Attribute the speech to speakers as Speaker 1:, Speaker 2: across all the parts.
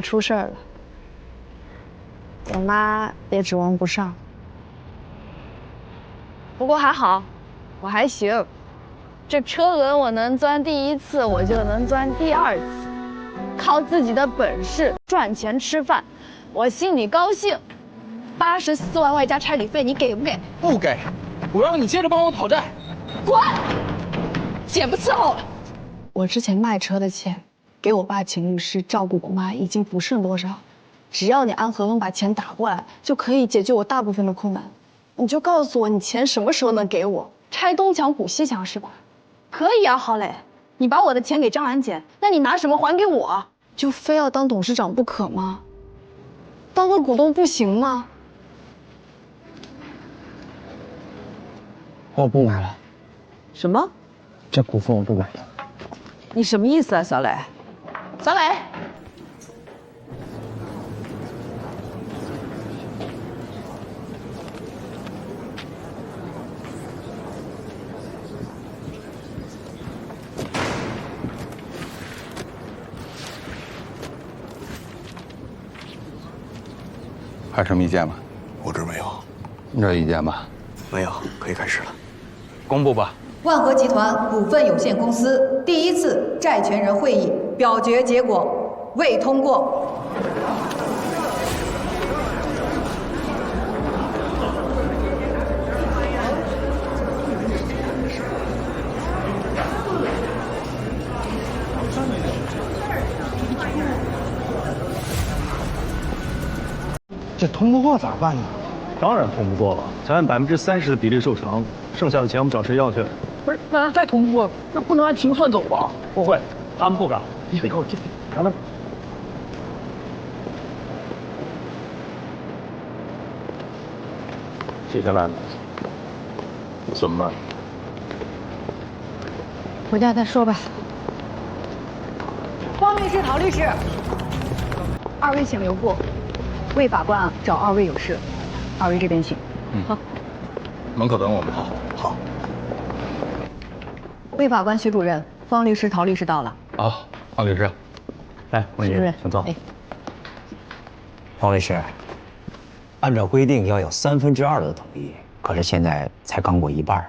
Speaker 1: 出事儿了，我妈也指望不上。不过还好，我还行，这车轮我能钻第1次，我就能钻第2次，靠自己的本事赚钱吃饭，我心里高兴。84万外加差旅费，你给不给？
Speaker 2: 不给，我让你接着帮我讨债。
Speaker 1: 滚！姐不伺候了。我之前卖车的钱，给我爸请律师照顾我妈，已经不剩多少。只要你按合同把钱打过来，就可以解决我大部分的困难。你就告诉我，你钱什么时候能给我？拆东墙补西墙是吧？可以啊，郝磊，你把我的钱给张兰姐，那你拿什么还给我？就非要当董事长不可吗？当个股东不行吗？
Speaker 2: 我不买了。
Speaker 3: 什么？
Speaker 2: 这股份我不买了。
Speaker 3: 你什么意思啊，小磊？
Speaker 1: 小磊，
Speaker 4: 还有什么意见吗？
Speaker 5: 我这儿没有。
Speaker 4: 你这意见吧？
Speaker 5: 没有，可以开始了。
Speaker 4: 公布吧。
Speaker 6: 万和集团股份有限公司第1次债权人会议表决结果未通过。
Speaker 2: 这通不过咋办呢？
Speaker 7: 当然通不过了，咱按30%的比例受偿，剩下的钱我们找谁要去？
Speaker 2: 不是，那再通不过，那不能按清算走吧？
Speaker 7: 不会，他们不敢。
Speaker 2: 你给我进，让他。
Speaker 7: 接下来怎么办？
Speaker 1: 回家再说吧。
Speaker 6: 方律师、陶律师，2位请留步。魏法官找2位有事，2位这边请。
Speaker 4: 好，门口等我们。
Speaker 5: 好。
Speaker 6: 魏法官、徐主任、方律师、陶律师到了。
Speaker 4: 好，方律师，
Speaker 7: 来，文爷，请坐。
Speaker 8: 方律师，按照规定要有2/3的同意，可是现在才刚过一半，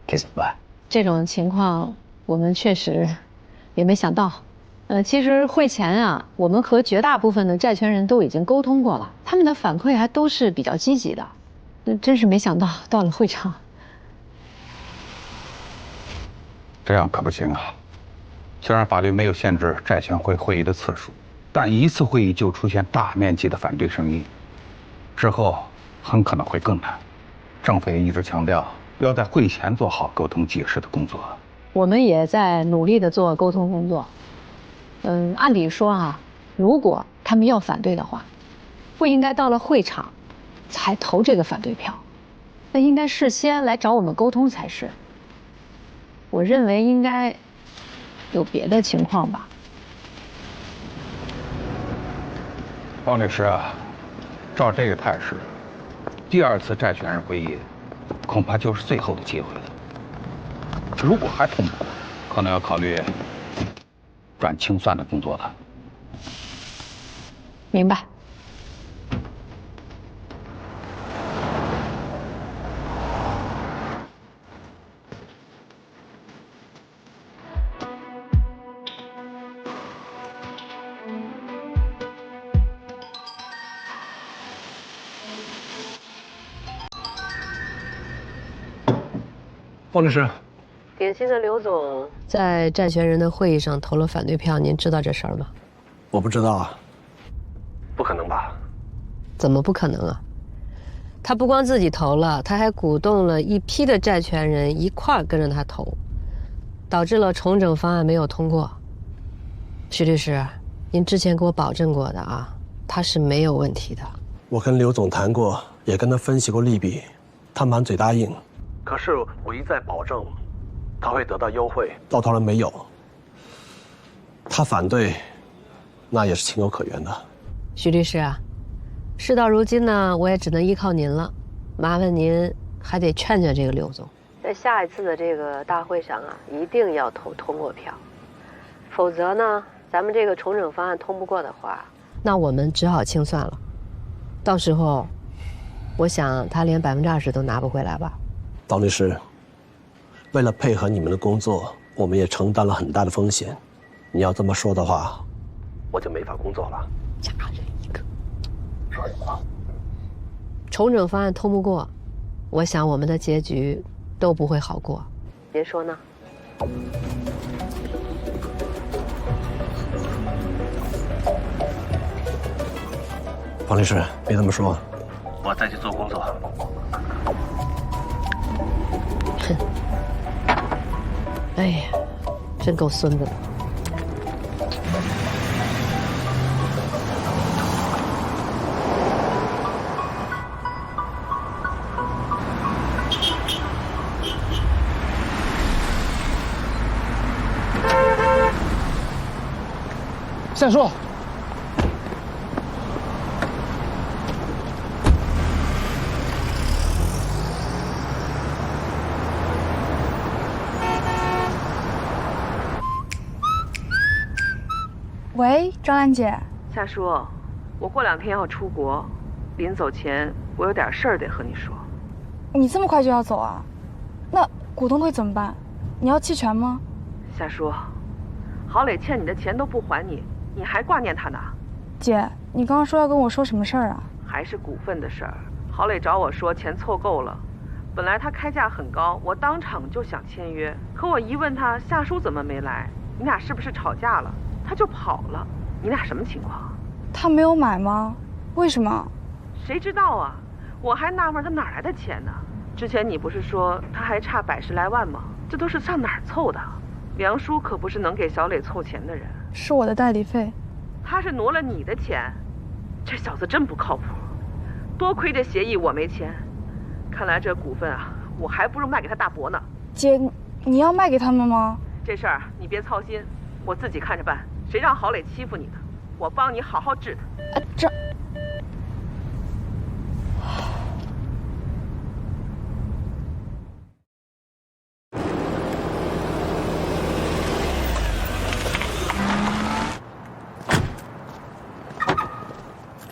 Speaker 8: 这怎么办？
Speaker 9: 这种情况我们确实也没想到。其实会前啊，我们和绝大部分的债权人都已经沟通过了，他们的反馈还都是比较积极的。真是没想到到了会场，
Speaker 4: 这样可不行啊！虽然法律没有限制债权会会议的次数，但1次会议就出现大面积的反对声音，之后很可能会更难。政府也一直强调要在会前做好沟通解释的工作。
Speaker 9: 我们也在努力的做沟通工作。按理说啊，如果他们要反对的话，不应该到了会场才投这个反对票，那应该事先来找我们沟通才是。我认为应该有别的情况吧。
Speaker 4: 方律师啊，照这个态势，第2次债权人会议恐怕就是最后的机会了。如果还通不过，可能要考虑转清算的工作了。
Speaker 9: 明白。
Speaker 2: 方律师，
Speaker 10: 典型的刘总在债权人的会议上投了反对票，您知道这事儿吗？
Speaker 5: 我不知道啊。不可能吧？
Speaker 10: 怎么不可能啊？他不光自己投了，他还鼓动了一批的债权人一块儿跟着他投，导致了重整方案没有通过。徐律师，您之前给我保证过的啊，他是没有问题的。
Speaker 5: 我跟刘总谈过，也跟他分析过利弊，他满嘴答应。可是我一再保证他会得到优惠，到头来没有。他反对，那也是情有可原的。
Speaker 10: 徐律师啊，事到如今呢，我也只能依靠您了。麻烦您还得劝劝这个刘总，在下一次的这个大会上啊，一定要投通过票，否则呢，咱们这个重整方案通不过的话，那我们只好清算了。到时候，我想他连20%都拿不回来吧。
Speaker 5: 王律师，为了配合你们的工作，我们也承担了很大的风险。你要这么说的话，我就没法工作了。
Speaker 10: 家人一个，说什么？重整方案通不过，我想我们的结局都不会好过。您说呢？
Speaker 5: 王律师，别这么说，我再去做工作。
Speaker 10: 哼，哎呀，真够孙子的。
Speaker 2: 夏叔，
Speaker 11: 喂，张兰姐。
Speaker 3: 夏叔，我过2天要出国，临走前我有点事儿得和你说。
Speaker 11: 你这么快就要走啊？那股东会怎么办？你要弃权吗？
Speaker 3: 夏叔，郝磊欠你的钱都不还你，你还挂念他呢？
Speaker 11: 姐，你刚刚说要跟我说什么事儿啊？
Speaker 3: 还是股份的事儿。郝磊找我说钱凑够了，本来他开价很高，我当场就想签约，可我一问他夏叔怎么没来，你俩是不是吵架了？他就跑了，你俩什么情况？
Speaker 11: 他没有买吗？为什么？
Speaker 3: 谁知道啊，我还纳闷他哪来的钱呢。之前你不是说他还差110来万吗？这都是上哪儿凑的？梁叔可不是能给小磊凑钱的人，
Speaker 11: 是我的代理费。
Speaker 3: 他是挪了你的钱，这小子真不靠谱。多亏这协议我没签，看来这股份啊，我还不如卖给他大伯呢。
Speaker 11: 姐，你要卖给他们吗？
Speaker 3: 这事儿你别操心，我自己看着办。谁让郝磊欺负你的，我帮你好好治他。
Speaker 11: 这。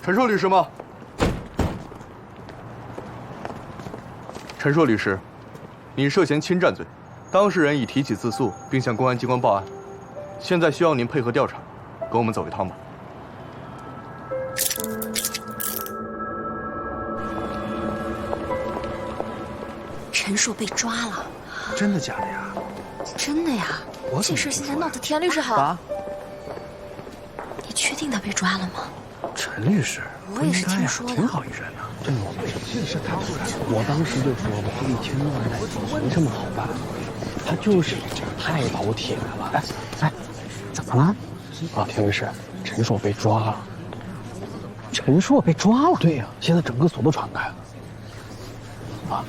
Speaker 12: 陈硕律师吗？陈硕律师，你涉嫌侵占罪，当事人已提起自诉，并向公安机关报案。现在需要您配合调查，跟我们走一趟吧。
Speaker 13: 陈硕被抓了，
Speaker 2: 真的假的呀？
Speaker 13: 真的呀！这事现在闹得田律师好。你确定他被抓了吗？
Speaker 2: 陈律师，
Speaker 13: 我也是听说的，
Speaker 2: 挺好一人的。这是他做的。我当时就说吧，这1000万没这么好办。他就是太老铁了。哎，怎么了？啊，田律师，陈硕被抓了。陈硕被抓了？对呀，现在整个所都传开了。啊。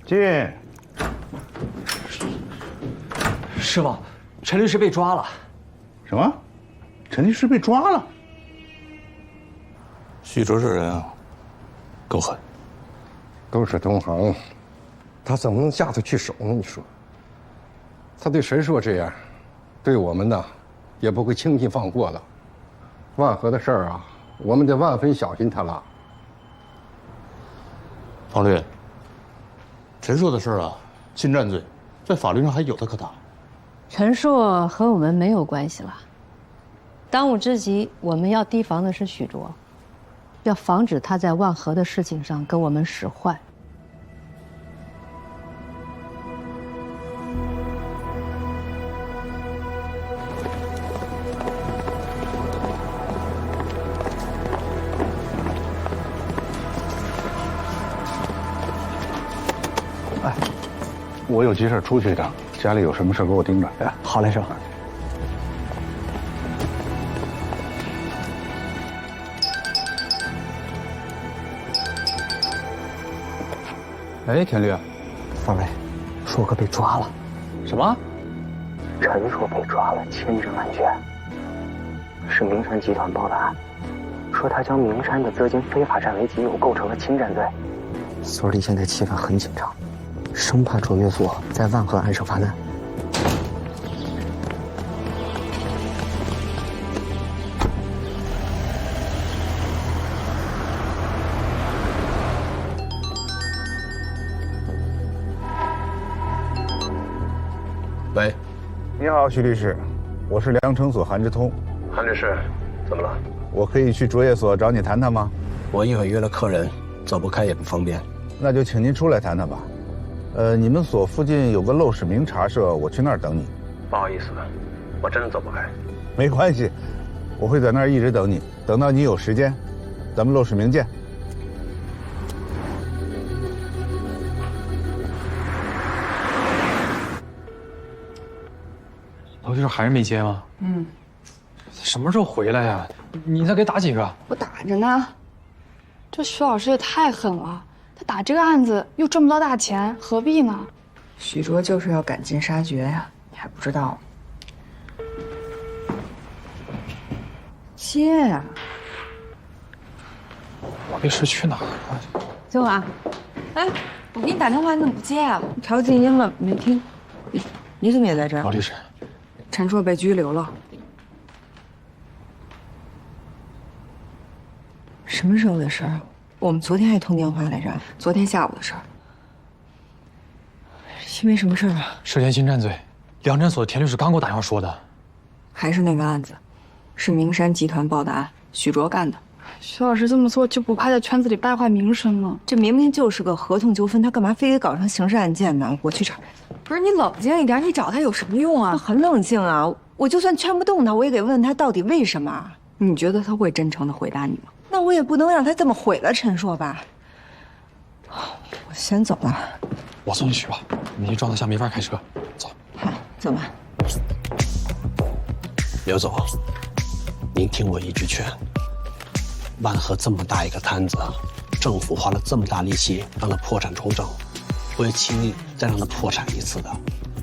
Speaker 7: 进。
Speaker 2: 师傅，陈律师被抓了。
Speaker 4: 什么？陈律师被抓了？
Speaker 14: 徐哲这人啊，够狠。
Speaker 15: 都是同行，他怎么能下得去手呢？你说，他对陈硕这样，对我们呢，也不会轻易放过的。万和的事儿啊，我们得万分小心他了。
Speaker 14: 王律，陈硕的事儿啊，侵占罪，在法律上还有的可打。
Speaker 9: 陈硕和我们没有关系了。当务之急，我们要提防的是许卓，要防止他在万和的事情上跟我们使坏。
Speaker 4: 哎，我有急事出去一趟，家里有什么事给我盯着。哎，
Speaker 2: 好嘞，师傅。
Speaker 4: 哎，田律，
Speaker 2: 二位，硕哥被抓了。
Speaker 4: 什么？
Speaker 16: 陈硕被抓了，千真万确。是明山集团报的案，说他将明山的资金非法占为己有，构成了侵占罪。
Speaker 17: 所里现在气氛很紧张，生怕卓越所在万和案上发难。
Speaker 18: 好，徐律师，我是良城所韩志通。
Speaker 5: 韩律师，怎么了？
Speaker 18: 我可以去卓越所找你谈谈吗？
Speaker 5: 我一会儿约了客人，走不开也不方便。
Speaker 18: 那就请您出来谈谈吧。你们所附近有个陋室名茶社，我去那儿等你。
Speaker 5: 不好意思，我真的走不开。
Speaker 18: 没关系，我会在那儿一直等你，等到你有时间，咱们陋室名见。
Speaker 2: 罗律师还是没接吗？什么时候回来呀？你再给打几个？
Speaker 11: 我打着呢。这徐老师也太狠了，他打这个案子又赚不到大钱，何必呢？
Speaker 6: 许卓就是要赶尽杀绝呀，你还不知道？接呀！
Speaker 2: 罗律师去哪儿了？
Speaker 6: 宗华，哎，我给你打电话，你怎么不接啊？调静音了，没听。你怎么也在这儿？
Speaker 2: 罗律师，
Speaker 11: 陈硕被拘留了。
Speaker 6: 什么时候的事儿？我们昨天还通电话来着。
Speaker 11: 昨天下午的事儿。
Speaker 6: 因为什么事儿啊？
Speaker 2: 涉嫌侵占罪，梁诊所的田律师刚给我打电话说的。
Speaker 11: 还是那个案子，是名山集团报的案，许卓干的。徐老师这么做就不怕在圈子里败坏名声吗？
Speaker 6: 这明明就是个合同纠纷，他干嘛非得搞成刑事案件呢？我去找他。
Speaker 11: 不是你冷静一点，你找他有什么用啊？
Speaker 6: 我很冷静啊，我就算劝不动他，我也得问他到底为什么。
Speaker 11: 你觉得他会真诚的回答你吗？
Speaker 6: 那我也不能让他这么毁了陈硕吧。我先走了。
Speaker 2: 我送你去吧，你这状态下没法开车。走。
Speaker 6: 好，走吧。
Speaker 5: 刘总，您听我一句劝。万和这么大一个摊子，政府花了这么大力气让它破产重整，不会轻易再让它破产一次的。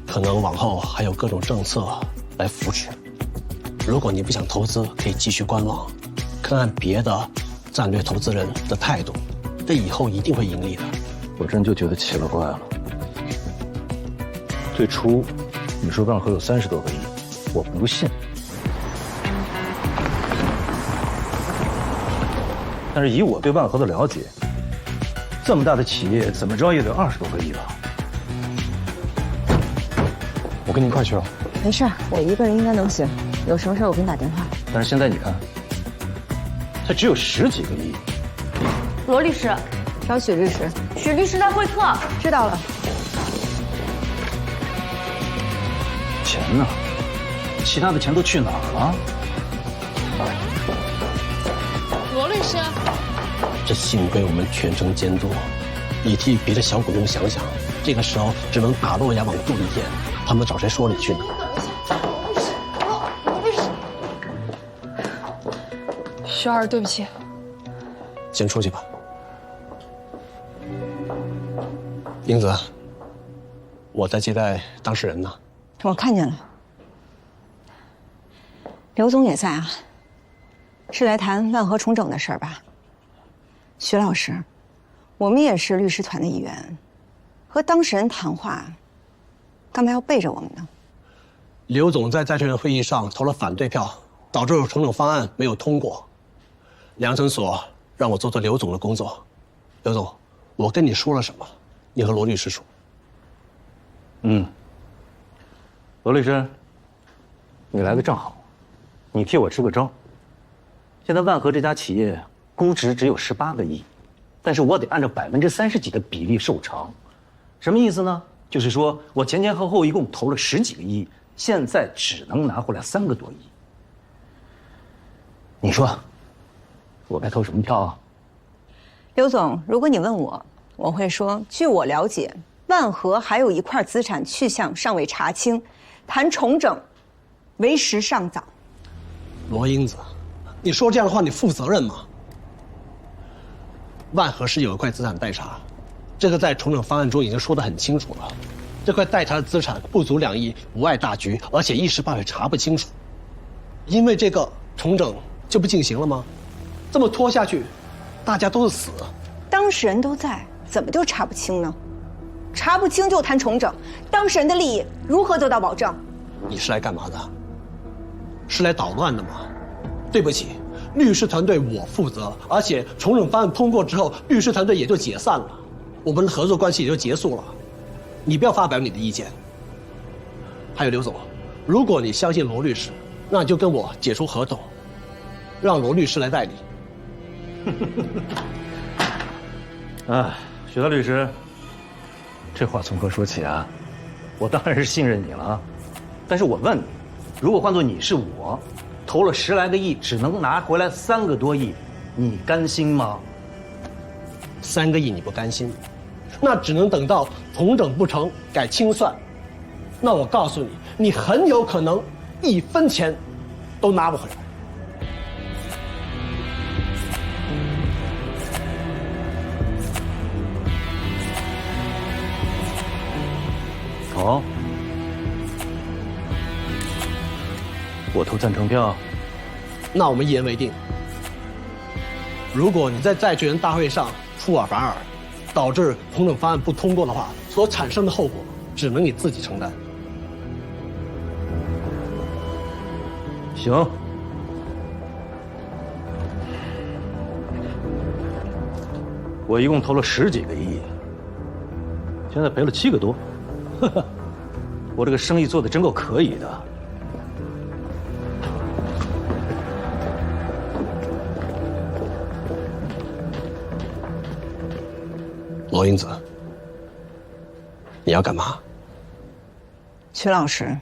Speaker 5: 可能往后还有各种政策来扶持。如果你不想投资，可以继续观望，看看别的战略投资人的态度，这以后一定会盈利的。
Speaker 7: 我真就觉得奇了怪了。最初你说万和有30多个亿，我不信。但是以我对万和的了解，这么大的企业怎么着也得20多个亿吧。
Speaker 2: 我跟你一块去了。
Speaker 6: 没事，我一个人应该能行。有什么事我给你打电话。
Speaker 7: 但是现在你看，它只有10几个亿。
Speaker 10: 罗律师，
Speaker 6: 找许律师。
Speaker 10: 许律师在会客。
Speaker 6: 知道了。
Speaker 7: 钱呢？其他的钱都去哪儿了？
Speaker 10: 罗律师，
Speaker 5: 这幸亏我们全程监督，你替别的小股东想想，这个时候只能打落牙往肚里咽，他们找谁说理去呢？
Speaker 11: 徐老师，对不起。
Speaker 5: 先出去吧。英子，我在接待当事人呢。
Speaker 6: 我看见了，刘总也在啊。是来谈万和重整的事儿吧？徐老师，我们也是律师团的一员，和当事人谈话，干嘛要背着我们呢？
Speaker 5: 刘总在债权人会议上投了反对票，导致重整方案没有通过。梁诊所让我做刘总的工作。刘总，我跟你说了什么？你和罗律师说。
Speaker 7: 罗律师，你来的正好，你替我支个招。现在万和这家企业估值只有18个亿，但是我得按照30%几的比例受偿，什么意思呢？就是说我前前后后一共投了10几个亿，现在只能拿回来3个多亿。你说，我该投什么票啊？
Speaker 6: 刘总，如果你问我，我会说，据我了解，万和还有一块资产去向尚未查清，谈重整，为时尚早。
Speaker 5: 罗英子。你说这样的话，你负责任吗？万和是有一块资产待查，这个在重整方案中已经说得很清楚了。这块待查的资产不足2亿，无碍大局，而且一时半会查不清楚。因为这个重整就不进行了吗？这么拖下去，大家都是死。
Speaker 6: 当事人都在，怎么就查不清呢？查不清就谈重整，当事人的利益如何得到保证？
Speaker 5: 你是来干嘛的？是来捣乱的吗？对不起，律师团队我负责，而且重整方案通过之后，律师团队也就解散了，我们的合作关系也就结束了。你不要发表你的意见。还有刘总，如果你相信罗律师，那你就跟我解除合同，让罗律师来代理。
Speaker 7: 啊，许大律师，这话从何说起啊？我当然是信任你了啊，但是我问你，如果换做你是我，投了10来个亿，只能拿回来3个多亿，你甘心吗
Speaker 5: ？3个亿你不甘心，那只能等到重整不成改清算。那我告诉你，你很有可能1分钱都拿不回来。
Speaker 7: 好，我投赞成票。
Speaker 5: 那我们一言为定。如果你在债权人大会上出尔反尔，导致重整方案不通过的话，所产生的后果只能你自己承担。
Speaker 7: 行，我一共投了10几个亿，现在赔了7个多。呵呵，我这个生意做的真够可以的。
Speaker 5: 罗英子，你要干嘛？
Speaker 6: 曲老师，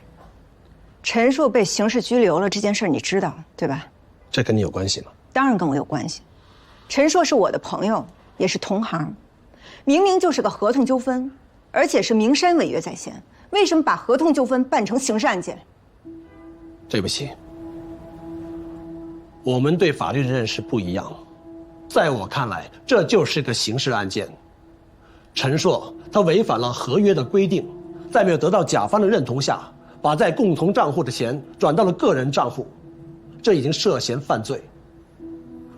Speaker 6: 陈硕被刑事拘留了这件事你知道对吧？
Speaker 5: 这跟你有关系吗？
Speaker 6: 当然跟我有关系。陈硕是我的朋友，也是同行，明明就是个合同纠纷，而且是名山违约在先，为什么把合同纠纷办成刑事案件？
Speaker 5: 对不起，我们对法律的认识不一样。在我看来，这就是个刑事案件。陈硕他违反了合约的规定，在没有得到甲方的认同下，把在共同账户的钱转到了个人账户，这已经涉嫌犯罪。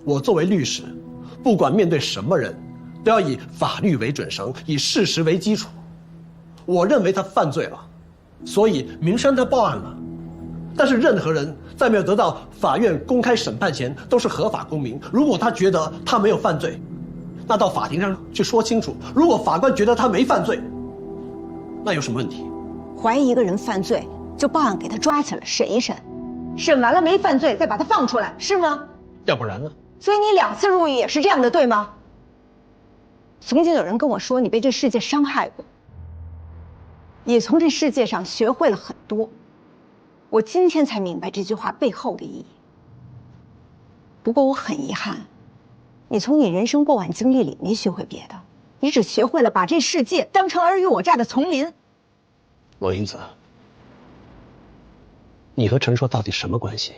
Speaker 5: 我作为律师，不管面对什么人，都要以法律为准绳，以事实为基础。我认为他犯罪了，所以明山他报案了。但是任何人在没有得到法院公开审判前都是合法公民。如果他觉得他没有犯罪，那到法庭上去说清楚。如果法官觉得他没犯罪，那有什么问题？
Speaker 6: 怀疑一个人犯罪就报案给他抓起来审一审，审完了没犯罪再把他放出来，是吗？
Speaker 5: 要不然呢？
Speaker 6: 所以你2次入狱也是这样的，对吗？曾经有人跟我说你被这世界伤害过，也从这世界上学会了很多。我今天才明白这句话背后的意义。不过我很遗憾，你从你人生过往经历里没学会别的，你只学会了把这世界当成尔虞我诈的丛林。
Speaker 5: 罗英子，你和陈硕到底什么关系？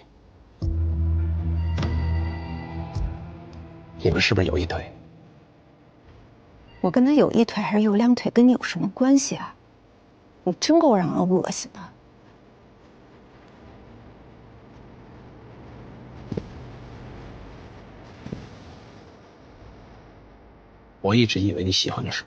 Speaker 5: 你们是不是有一腿？
Speaker 6: 我跟他有一腿还是有2腿，跟你有什么关系啊？你真够让人恶心的。
Speaker 5: 我一直以为你喜欢的是。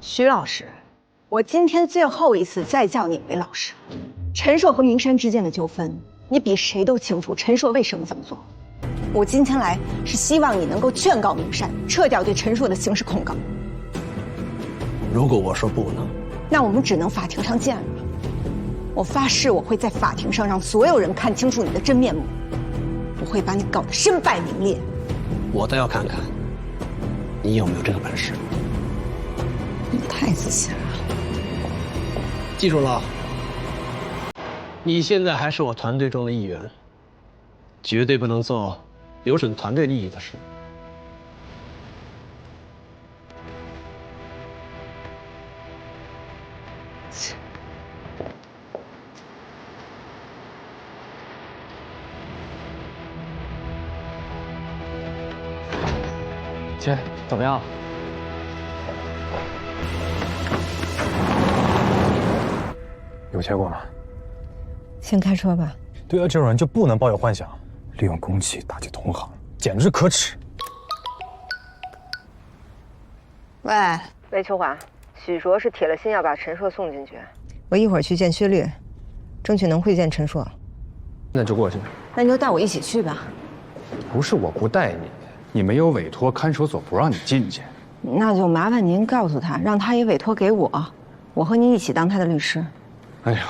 Speaker 6: 徐老师，我今天最后一次再叫你为老师。陈硕和明山之间的纠纷，你比谁都清楚陈硕为什么这么做。我今天来是希望你能够劝告明山撤掉对陈硕的刑事控告。
Speaker 5: 如果我说不呢？
Speaker 6: 那我们只能法庭上见了。我发誓，我会在法庭上让所有人看清楚你的真面目，我会把你搞得身败名裂。
Speaker 5: 我倒要看看，你有没有这个本事。
Speaker 6: 你太自信了。
Speaker 5: 记住了，你现在还是我团队中的一员，绝对不能做有损团队利益的事。
Speaker 2: 姐，怎么样？有结果吗？
Speaker 6: 先开车吧。
Speaker 2: 对啊，这种人就不能抱有幻想，利用公器打击同行，简直可耻。
Speaker 6: 喂，秋华，许卓是铁了心要把陈硕送进去。我一会儿去见薛律，争取能会见陈硕。
Speaker 2: 那就过去。
Speaker 6: 那你就带我一起去吧。
Speaker 2: 不是我不带你，你没有委托，看守所不让你进去。
Speaker 6: 那就麻烦您告诉他，让他也委托给我，我和您一起当他的律师。
Speaker 2: 哎呀，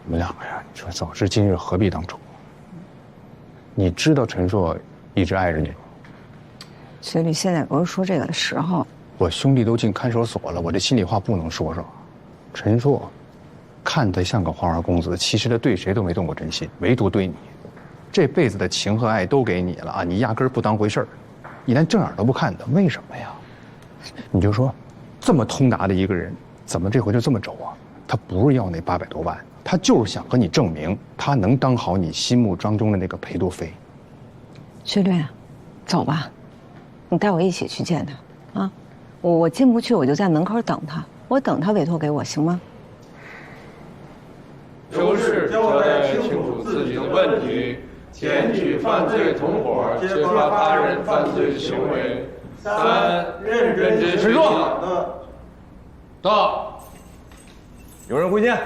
Speaker 2: 你们两个呀，你说早知今日何必当初？你知道陈硕一直爱着你吗？
Speaker 6: 薛律，现在不是说这个的时候。
Speaker 2: 我兄弟都进看守所了，我这心里话不能说说。陈硕，看他像个花花公子，其实他对谁都没动过真心，唯独对你，这辈子的情和爱都给你了啊！你压根儿不当回事儿，你连正眼都不看他，为什么呀？你就说，这么通达的一个人，怎么这回就这么轴啊？他不是要那800多万，他就是想和你证明，他能当好你心目当中的那个裴多菲。
Speaker 6: 薛律，走吧，你带我一起去见他啊！我进不去，我就在门口等他，我等他委托给我，行吗？
Speaker 19: 由是交代清楚自己的问题，检举犯罪同伙揭发他人犯罪行为。3. 认真学习。
Speaker 2: 到。有人会见。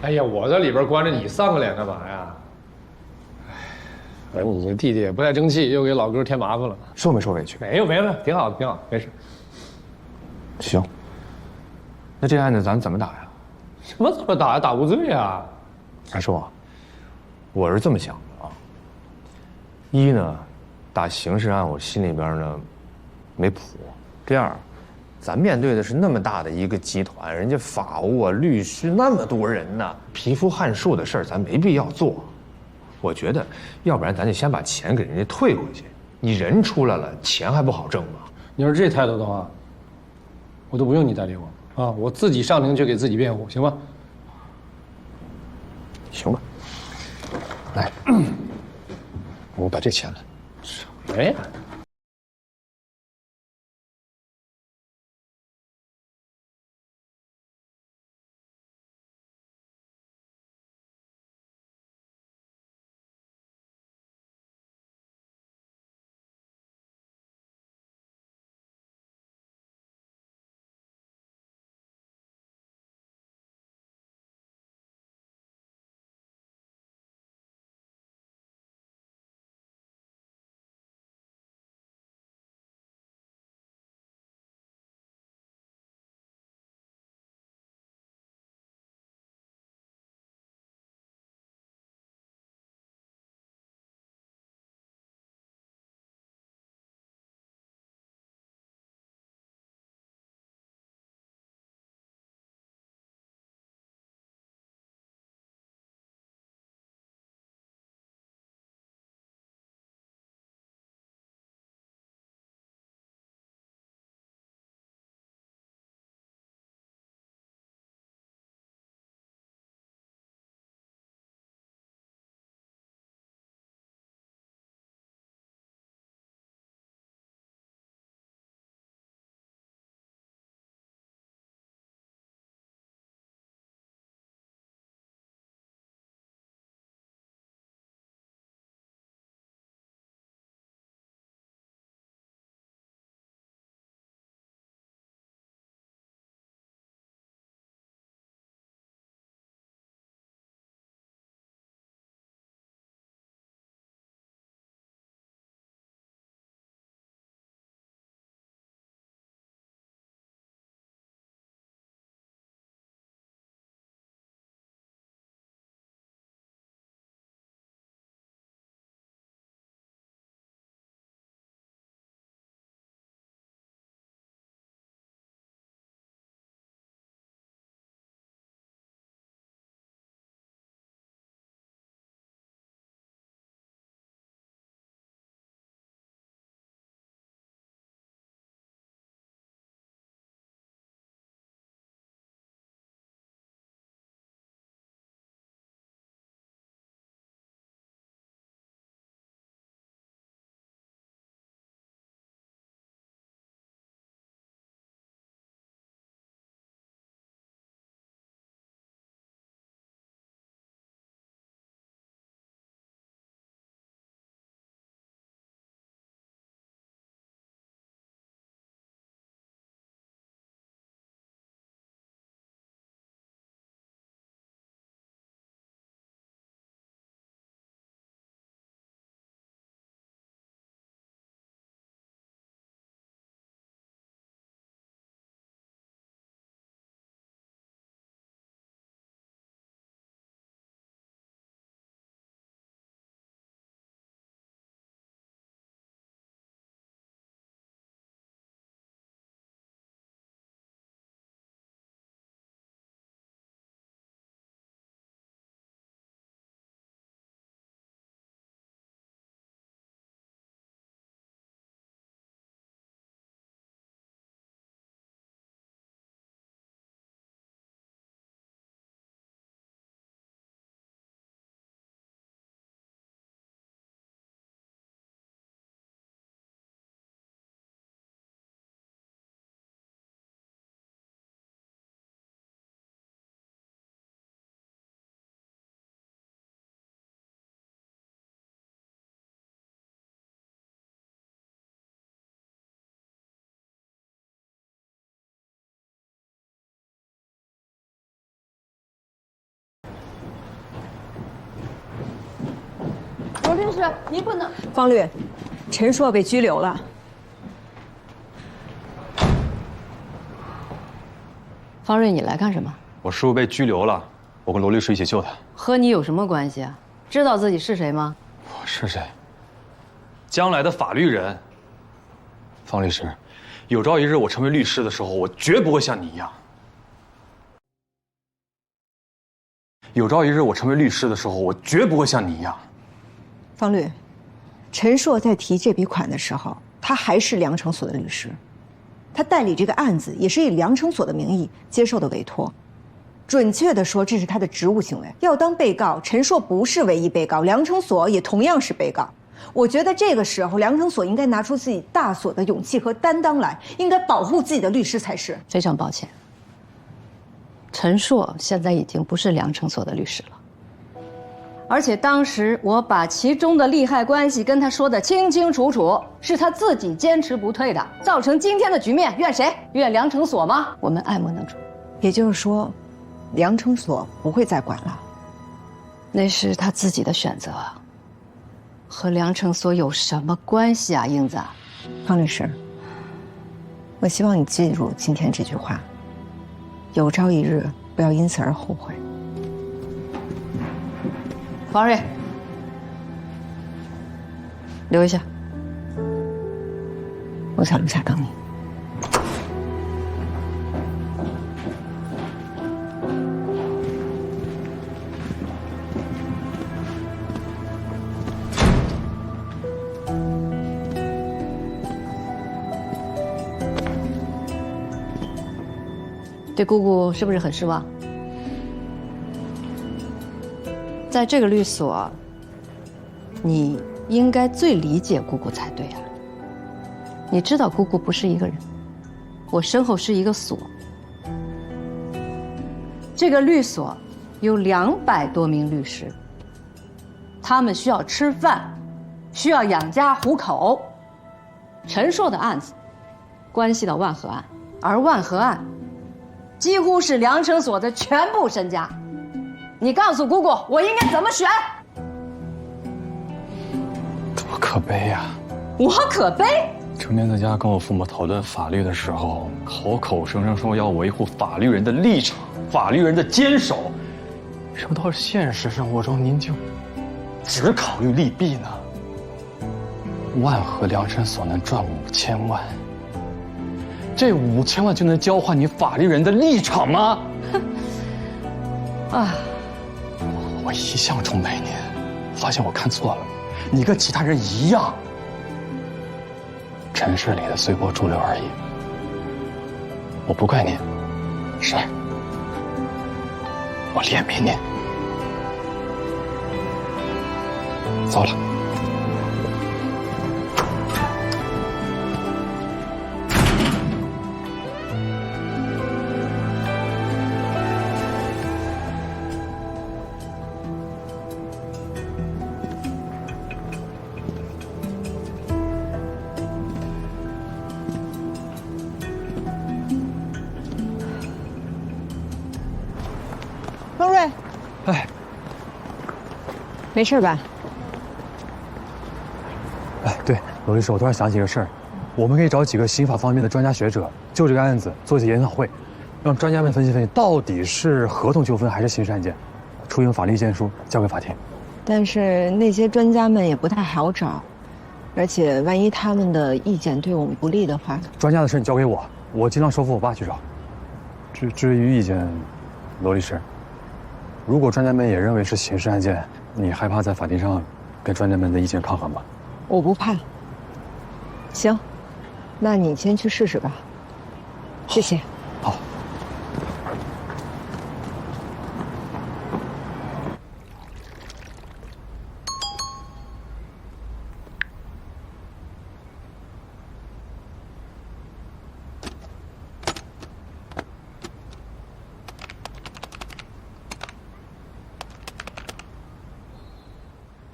Speaker 20: 哎呀，我在里边关着你，丧个脸干嘛呀？哎，你这弟弟也不太争气，又给老哥添麻烦了。
Speaker 2: 受没受委屈？
Speaker 20: 没有，挺好的，挺好，没事。
Speaker 2: 行，那这案子咱怎么打呀？
Speaker 20: 什么怎么打呀？打无罪啊！
Speaker 2: 陈硕，我是这么想的啊。一呢，打刑事案我心里边呢没谱。第二，咱面对的是那么大的一个集团，人家法务啊、律师那么多人呢，皮肤汗数的事儿咱没必要做。我觉得，要不然咱就先把钱给人家退回去。你人出来了，钱还不好挣吗？
Speaker 20: 你要是这态度的话，我都不用你代理我啊，我自己上庭去给自己辩护，行吗？
Speaker 2: 行吧。来，我把这钱了。
Speaker 20: 什么呀？
Speaker 6: 罗律师，您不能。方律，陈硕被拘留了。
Speaker 10: 方瑞，你来干什么？
Speaker 7: 我师傅被拘留了，我跟罗律师一起救他。
Speaker 10: 和你有什么关系啊？知道自己是谁吗？
Speaker 7: 我是谁？将来的法律人。方律师，有朝一日我成为律师的时候，我绝不会像你一样。有朝一日我成为律师的时候，我绝不会像你一样。
Speaker 6: 方律，陈硕在提这笔款的时候，他还是良诚所的律师，他代理这个案子也是以良诚所的名义接受的委托。准确的说，这是他的职务行为。要当被告，陈硕不是唯一被告，良诚所也同样是被告。我觉得这个时候，良诚所应该拿出自己大所的勇气和担当来，应该保护自己的律师才是。
Speaker 10: 非常抱歉，陈硕现在已经不是良诚所的律师了。而且当时我把其中的利害关系跟他说得清清楚楚，是他自己坚持不退的，造成今天的局面，怨谁？怨良诚所吗？我们爱莫能助。
Speaker 6: 也就是说，良诚所不会再管了。
Speaker 10: 那是他自己的选择，和良诚所有什么关系啊，英子？
Speaker 6: 方律师，我希望你记住今天这句话：有朝一日不要因此而后悔。
Speaker 10: 方瑞，留一下，
Speaker 6: 我在楼下等你。
Speaker 10: 对姑姑是不是很失望？在这个律所，你应该最理解姑姑才对啊。你知道姑姑不是一个人，我身后是一个所。这个律所有200多名律师，他们需要吃饭，需要养家糊口。陈硕的案子关系到万和案，而万和案几乎是良诚所的全部身家。你告诉姑姑，我应该怎么选？
Speaker 7: 多可悲呀！
Speaker 10: 我可悲？
Speaker 7: 成天在家跟我父母讨论法律的时候，口声声说要维护法律人的立场、法律人的坚守，为什么到现实生活中您就只考虑利弊呢？万和良诚所能赚5000万，这5000万就能交换你法律人的立场吗？啊！我一向崇拜您，发现我看错了，你跟其他人一样，尘世里的随波逐流而已。我不怪您，是我怜悯您。走了。
Speaker 6: 方瑞，
Speaker 2: 哎，
Speaker 6: 没事吧？
Speaker 2: 哎，对，罗律师，我突然想起个事儿，我们可以找几个刑法方面的专家学者，就这个案子做一次研讨会，让专家们分析分析，到底是合同纠纷还是刑事案件，出一份法律意见书交给法庭。
Speaker 6: 但是那些专家们也不太好找，而且万一他们的意见对我们不利的话，
Speaker 2: 专家的事你交给我，我尽量说服我爸去找。至于意见，罗律师，如果专家们也认为是刑事案件，你害怕在法庭上跟专家们的意见抗衡吗？
Speaker 6: 我不怕。行，那你先去试试吧。谢谢。
Speaker 2: 好。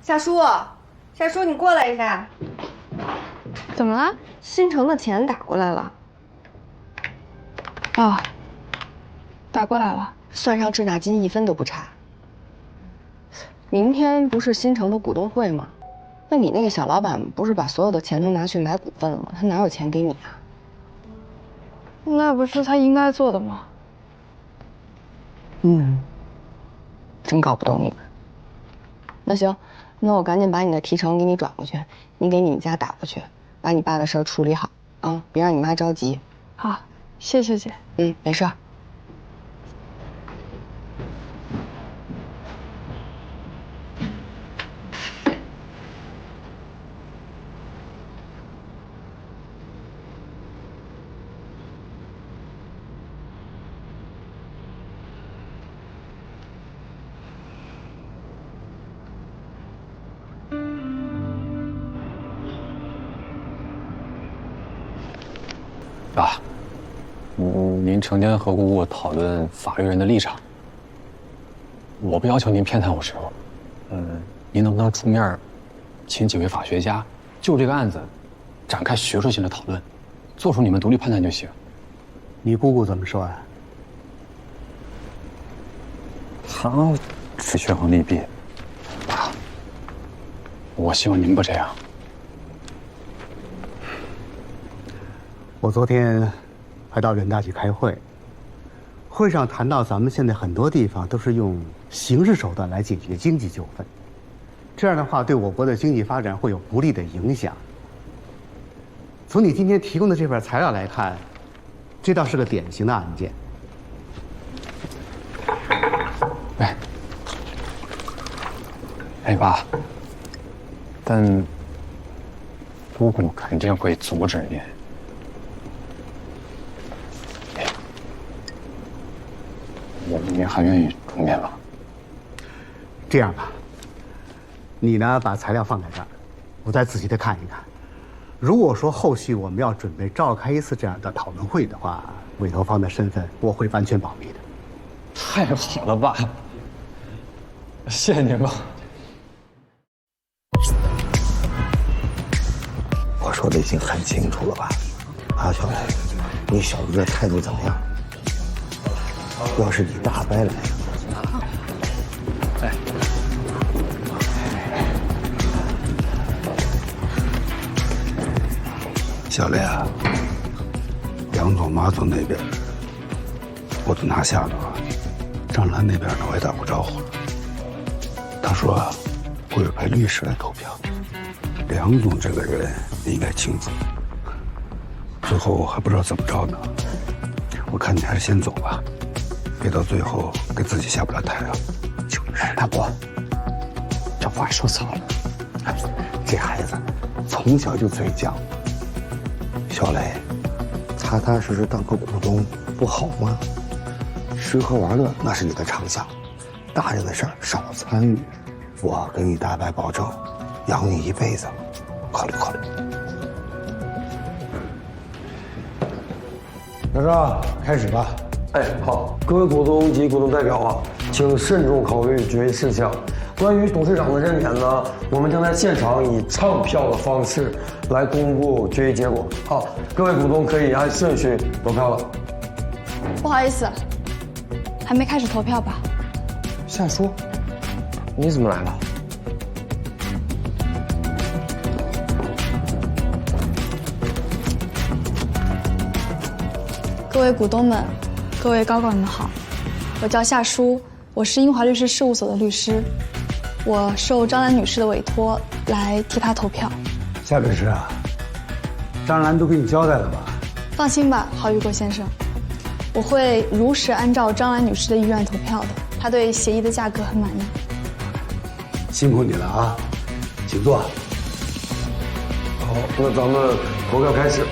Speaker 11: 夏叔，夏叔，你过来一下。
Speaker 1: 怎么了？新城的钱打过来了。哦，打过来了，
Speaker 6: 算上滞纳金1分都不差。
Speaker 1: 明天不是新城的股东会吗？
Speaker 6: 那你那个小老板不是把所有的钱都拿去买股份了吗？他哪有钱给你啊？
Speaker 11: 那不是他应该做的吗？
Speaker 6: 真搞不懂你们。那行，那我赶紧把你的提成给你转过去，你给你们家打过去，把你爸的事儿处理好啊，别让你妈着急。
Speaker 11: 好，谢谢姐。
Speaker 6: 没事儿。
Speaker 2: 爸，您成天和姑姑讨论法律人的立场，我不要求您偏袒我师傅，您能不能出面，请几位法学家就这个案子展开学术性的讨论，做出你们独立判断就行。
Speaker 21: 你姑姑怎么说啊？
Speaker 2: 他只权衡利弊，爸，我希望您不这样。
Speaker 21: 我昨天还到人大去开会，会上谈到咱们现在很多地方都是用刑事手段来解决经济纠纷，这样的话对我国的经济发展会有不利的影响。从你今天提供的这份材料来看，这倒是个典型的案件。
Speaker 2: 爸，但姑姑肯定会阻止您。您还愿意出面吗？
Speaker 21: 这样吧，你呢把材料放在这儿，我再仔细的看一看。如果说后续我们要准备召开一次这样的讨论会的话，委托方的身份我会完全保密的。
Speaker 2: 太好了，爸，谢谢您吧。
Speaker 22: 我说的已经很清楚了吧？啊，小磊，你小子这态度怎么样？要是你大伯来了，
Speaker 18: 小磊啊，杨总、马总那边我都拿下了啊。张兰那边呢，我也打过招呼了。他说会派律师来投票。梁总这个人你应该清楚，最后还不知道怎么着呢。我看你还是先走吧，别到最后给自己下不了台啊。
Speaker 22: 大伯，这话说错了，这孩子从小就嘴犟。小磊，踏踏实实当个股东不好吗？吃喝玩乐那是你的长项，大人的事儿少参与。我给你大伯保证，养你一辈子，考虑考虑。
Speaker 23: 老赵，开始吧。
Speaker 24: 好，各位股东及股东代表啊，请慎重考虑决议事项。关于董事长的任免呢，我们将在现场以唱票的方式来公布决议结果。好，各位股东可以按顺序投票了。
Speaker 11: 不好意思，还没开始投票吧？
Speaker 24: 夏叔，你怎么来了？
Speaker 11: 各位股东们，各位高管们好，我叫夏舒，我是英华律师事务所的律师，我受张兰女士的委托来替她投票。
Speaker 21: 夏律师啊，张兰都给你交代了吧？
Speaker 11: 放心吧，郝玉国先生，我会如实按照张兰女士的意愿投票的，她对协议的价格很满意。
Speaker 21: 辛苦你了啊，请坐。
Speaker 24: 好，那咱们投票开始。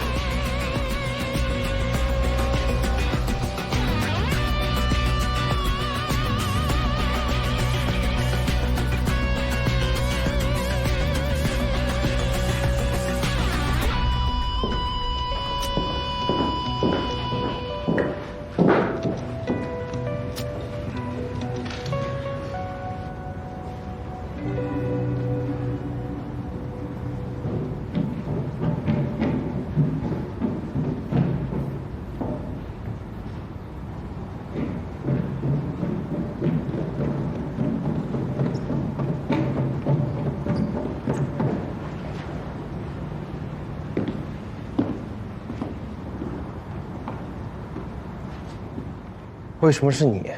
Speaker 24: 为什么是你？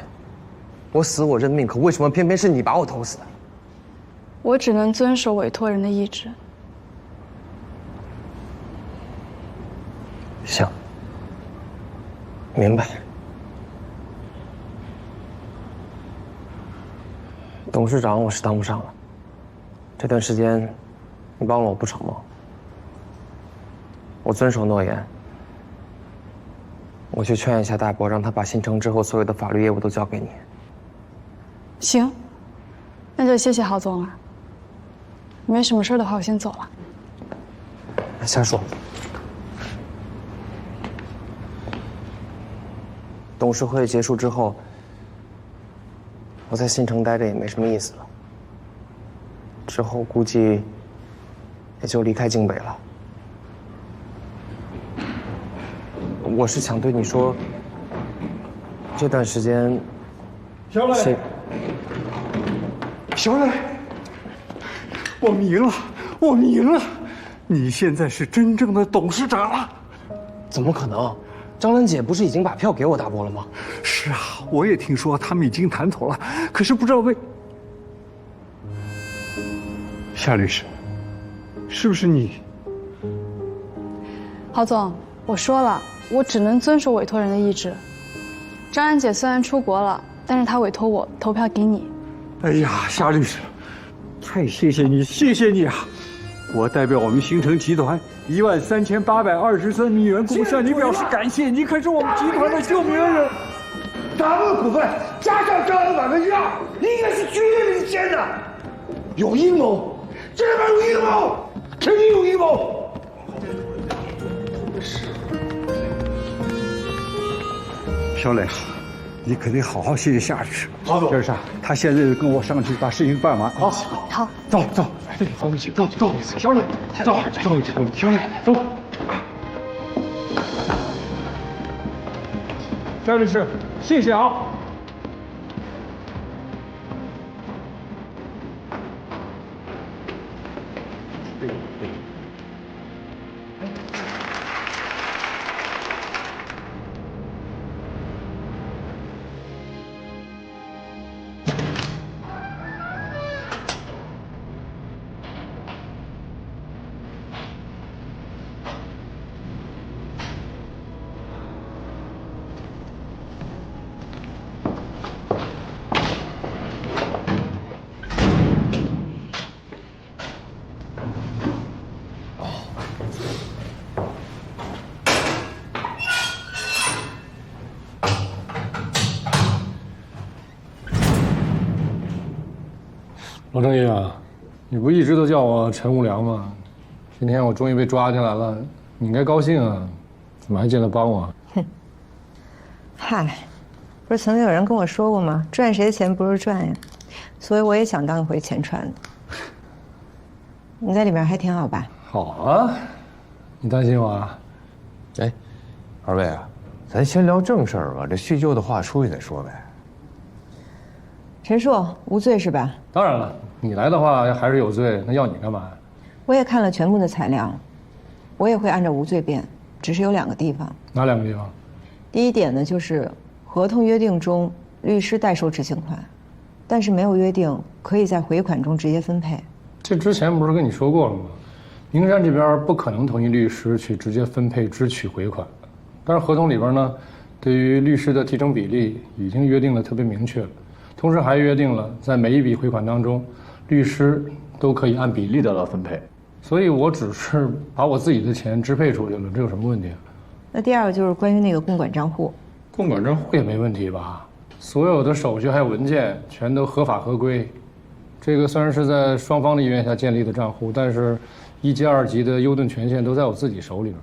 Speaker 24: 我死我认命，可为什么偏偏是你把我投死的？
Speaker 11: 我只能遵守委托人的意志。
Speaker 24: 行，明白。董事长我是当不上了，这段时间你帮了我不少忙，我遵守诺言。我去劝一下大伯，让他把新城之后所有的法律业务都交给你。
Speaker 11: 行，那就谢谢郝总了。没什么事的话，我先走了。
Speaker 24: 夏叔，董事会结束之后，我在新城待着也没什么意思了。之后估计也就离开京北了。我是想对你说，这段时间，
Speaker 21: 小磊，小磊，我明了，我明了，你现在是真正的董事长了。
Speaker 24: 怎么可能？张兰姐不是已经把票给我大伯了吗？
Speaker 21: 是啊，我也听说他们已经谈妥了，可是不知道为……夏律师，是不是你？
Speaker 11: 郝总，我说了。我只能遵守委托人的意志。张兰姐虽然出国了，但是她委托我投票给你。
Speaker 21: 哎呀，夏律师，太谢谢你，谢谢你啊！我代表我们星城集团13823名员工向你表示感谢，你可是我们集团的救命恩人。
Speaker 24: 咱们股份加上张老板2%，应该是绝对领先的。有阴谋，这里边有阴谋，肯定有阴谋。
Speaker 21: 小磊，你可得好好谢谢夏律师。
Speaker 24: 郝总，
Speaker 21: 这是他现在就跟我上去把事情办完啊。
Speaker 11: 好，
Speaker 21: 走走，好，走走，小磊，走走，小磊，走。夏律师，谢谢啊。
Speaker 20: 罗正义啊，你不一直都叫我陈无良吗？今天我终于被抓进来了，你应该高兴啊，怎么还进来帮我？
Speaker 6: 哼，嗨，不是曾经有人跟我说过吗？赚谁的钱不是赚呀，所以我也想当一回钱赚的。你在里面还挺好吧？
Speaker 20: 好啊，你担心我啊？
Speaker 3: 哎，二位啊，咱先聊正事儿吧，这叙旧的话出去再说呗。
Speaker 6: 陈硕无罪是吧？
Speaker 20: 当然了，你来的话还是有罪，那要你干嘛呀？
Speaker 6: 我也看了全部的材料，我也会按照无罪辩，只是有2个地方。
Speaker 20: 哪2个地方？
Speaker 6: 第一点呢，就是合同约定中律师代收执行款，但是没有约定可以在回款中直接分配。
Speaker 20: 这之前不是跟你说过了吗？名山这边不可能同意律师去直接分配支取回款，但是合同里边呢，对于律师的提成比例已经约定的特别明确了。同时还约定了，在每一笔回款当中，律师都可以按比例的分配。所以我只是把我自己的钱支配出去了，这有什么问题啊？
Speaker 6: 那第2个就是关于那个公管账户，
Speaker 20: 公管账户也没问题吧？所有的手续还有文件全都合法合规。这个虽然是在双方的意愿下建立的账户，但是1级、2级的优盾权限都在我自己手里边。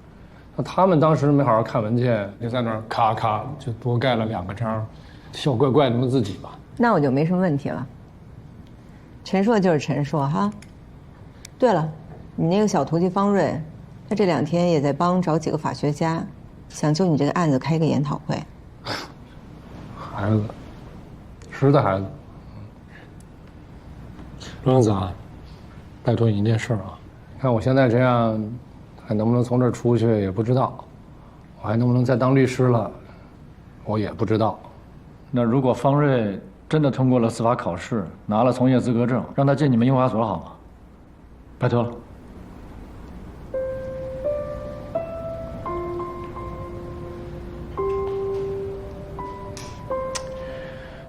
Speaker 20: 那他们当时没好好看文件，就在那儿咔咔就多盖了2个章，小怪怪他们自己吧。
Speaker 6: 那我就没什么问题了。陈硕就是陈硕哈。对了，你那个小徒弟方瑞，他这2天也在帮找几个法学家，想就你这个案子开一个研讨会。
Speaker 20: 孩子，实在孩子。罗公子啊，拜托你一件事啊，你看我现在这样，还能不能从这儿出去也不知道，我还能不能再当律师了，我也不知道。那如果方瑞真的通过了司法考试，拿了从业资格证，让他进你们英华所好吗？拜托了。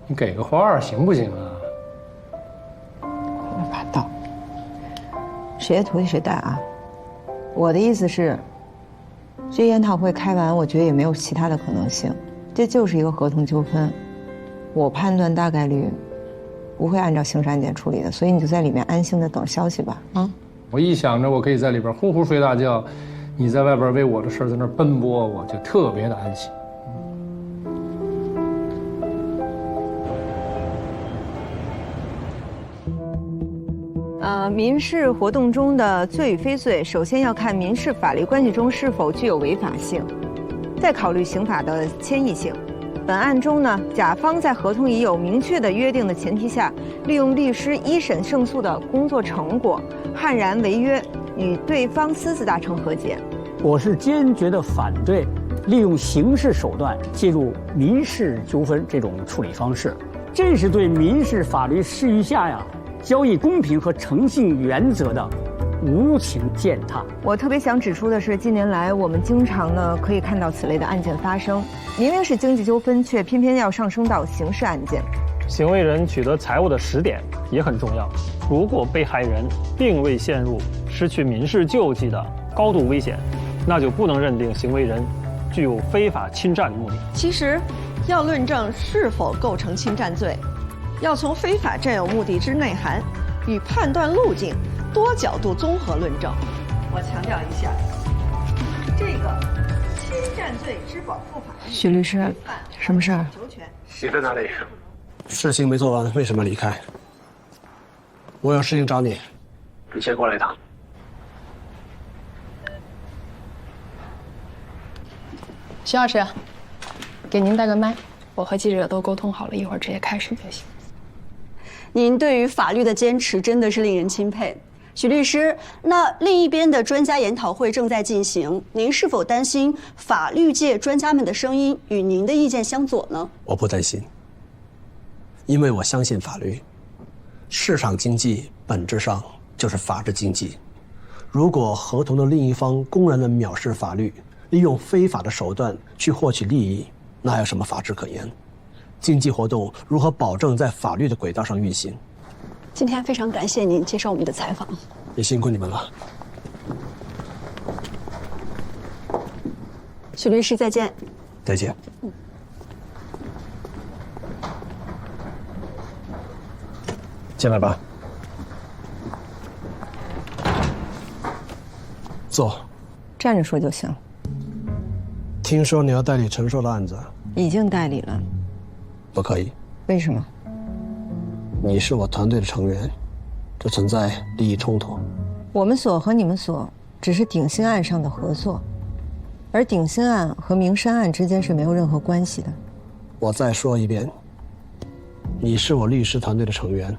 Speaker 20: 你给个话行不行啊？
Speaker 6: 霸道，谁的徒弟谁带啊？我的意思是，这研讨会开完，我觉得也没有其他的可能性，这就是一个合同纠纷，我判断大概率不会按照刑事案件处理的，所以你就在里面安心的等消息吧。啊，
Speaker 20: 我一想着我可以在里边呼呼睡大觉，你在外边为我的事在那奔波，我就特别的安心。
Speaker 6: 民事活动中的罪与非罪，首先要看民事法律关系中是否具有违法性，再考虑刑法的迁移性。本案中呢，甲方在合同已有明确的约定的前提下，利用律师一审胜诉的工作成果，悍然违约，与对方私自达成和解。
Speaker 8: 我是坚决的反对利用刑事手段介入民事纠纷这种处理方式，这是对民事法律事宜下交易公平和诚信原则的无情践踏。
Speaker 6: 我特别想指出的是，近年来我们经常呢可以看到此类的案件发生，明明是经济纠纷，却偏偏要上升到刑事案件。
Speaker 12: 行为人取得财物的时点也很重要，如果被害人并未陷入失去民事救济的高度危险，那就不能认定行为人具有非法侵占的目的。
Speaker 13: 其实，要论证是否构成侵占罪，要从非法占有目的之内涵与判断路径多角度综合论证。我强调一下，这个侵占罪之保护法。
Speaker 6: 许律师，什么事儿？
Speaker 5: 你在哪里？事情没做完，为什么离开？我有事情找你，你先过来一趟。
Speaker 11: 徐老师，给您带个麦，我和记者都沟通好了，一会儿直接开始就行。
Speaker 15: 您对于法律的坚持真的是令人钦佩，许律师。那另一边的专家研讨会正在进行，您是否担心法律界专家们的声音与您的意见相左呢？
Speaker 5: 我不担心，因为我相信法律。市场经济本质上就是法治经济，如果合同的另一方公然的藐视法律，利用非法的手段去获取利益，那还有什么法治可言？经济活动如何保证在法律的轨道上运行？
Speaker 15: 今天非常感谢您接受我们的采访，
Speaker 5: 也辛苦你们了。
Speaker 15: 许律师，再见。
Speaker 5: 再见。进来吧。坐。
Speaker 6: 站着说就行。
Speaker 5: 听说你要代理陈硕的案子？
Speaker 6: 已经代理了。
Speaker 5: 不可以。
Speaker 6: 为什么？
Speaker 5: 你是我团队的成员，这存在利益冲突。
Speaker 6: 我们所和你们所只是鼎新案上的合作，而鼎新案和明山案之间是没有任何关系的。
Speaker 5: 我再说一遍，你是我律师团队的成员，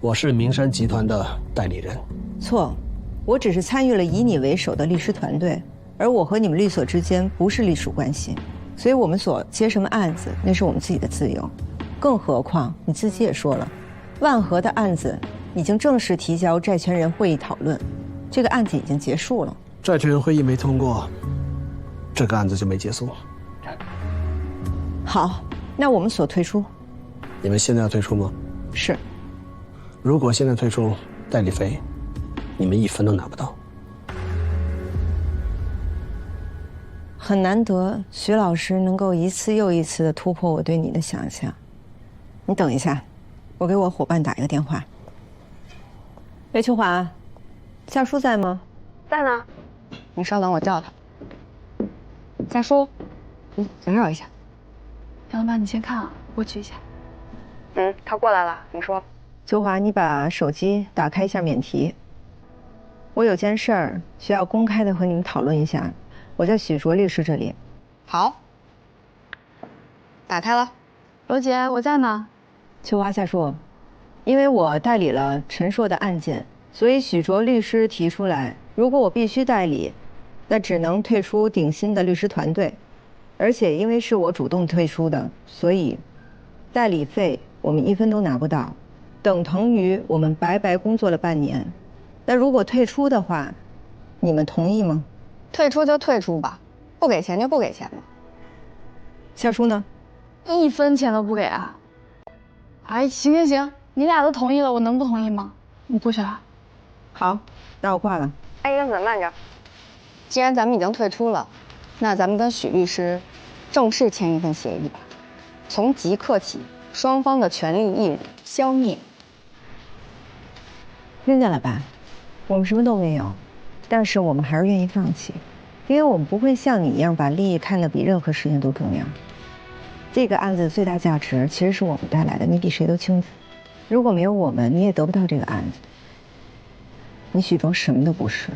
Speaker 5: 我是明山集团的代理人。
Speaker 6: 错，我只是参与了以你为首的律师团队，而我和你们律所之间不是隶属关系，所以我们所接什么案子，那是我们自己的自由。更何况你自己也说了，万和的案子已经正式提交债权人会议讨论，这个案子已经结束了。
Speaker 5: 债权人会议没通过，这个案子就没结束。
Speaker 6: 好，那我们所退出。
Speaker 5: 你们现在要退出吗？
Speaker 6: 是。
Speaker 5: 如果现在退出，代理费你们1分都拿不到。
Speaker 6: 很难得徐老师能够一次又一次的突破我对你的想象。你等一下，我给我伙伴打一个电话。魏秋华，夏叔在吗？
Speaker 1: 在呢。你稍等，我叫他。夏叔，打扰一下。杨老板，你先看啊，我去一下。他过来了，你说。
Speaker 6: 秋华，你把手机打开一下免提。我有件事儿需要公开的和你们讨论一下。我在许卓律师这里。
Speaker 1: 好。打开了。罗姐，我在呢。
Speaker 6: 秋华，夏叔，因为我代理了陈硕的案件，所以许卓律师提出来，如果我必须代理，那只能退出鼎新的律师团队。而且因为是我主动退出的，所以代理费我们1分都拿不到，等同于我们白白工作了半年。那如果退出的话，你们同意吗？
Speaker 1: 退出就退出吧，不给钱就不给钱吧。
Speaker 6: 夏叔呢
Speaker 11: ？1分钱都不给啊！哎，行，你俩都同意了，我能不同意吗？我过去了。
Speaker 6: 好，那我挂了。
Speaker 1: 哎，英子，慢着。既然咱们已经退出了，那咱们跟许律师正式签一份协议吧。从即刻起，双方的权利义务消灭。
Speaker 6: 听见了吧？我们什么都没有，但是我们还是愿意放弃，因为我们不会像你一样把利益看得比任何事情都重要。这个案子的最大价值其实是我们带来的，你比谁都清楚。如果没有我们，你也得不到这个案子。你许忠什么都不是。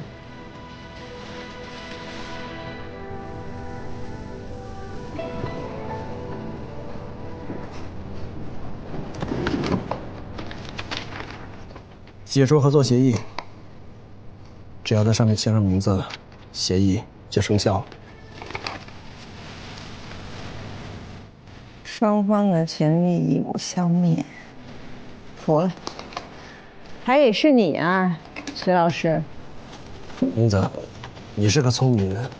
Speaker 5: 解除合作协议，只要在上面签上名字，协议就生效了。
Speaker 6: 双方的权利义务消灭，服了。还得是你啊，徐老师。
Speaker 5: 英子，你是个聪明人，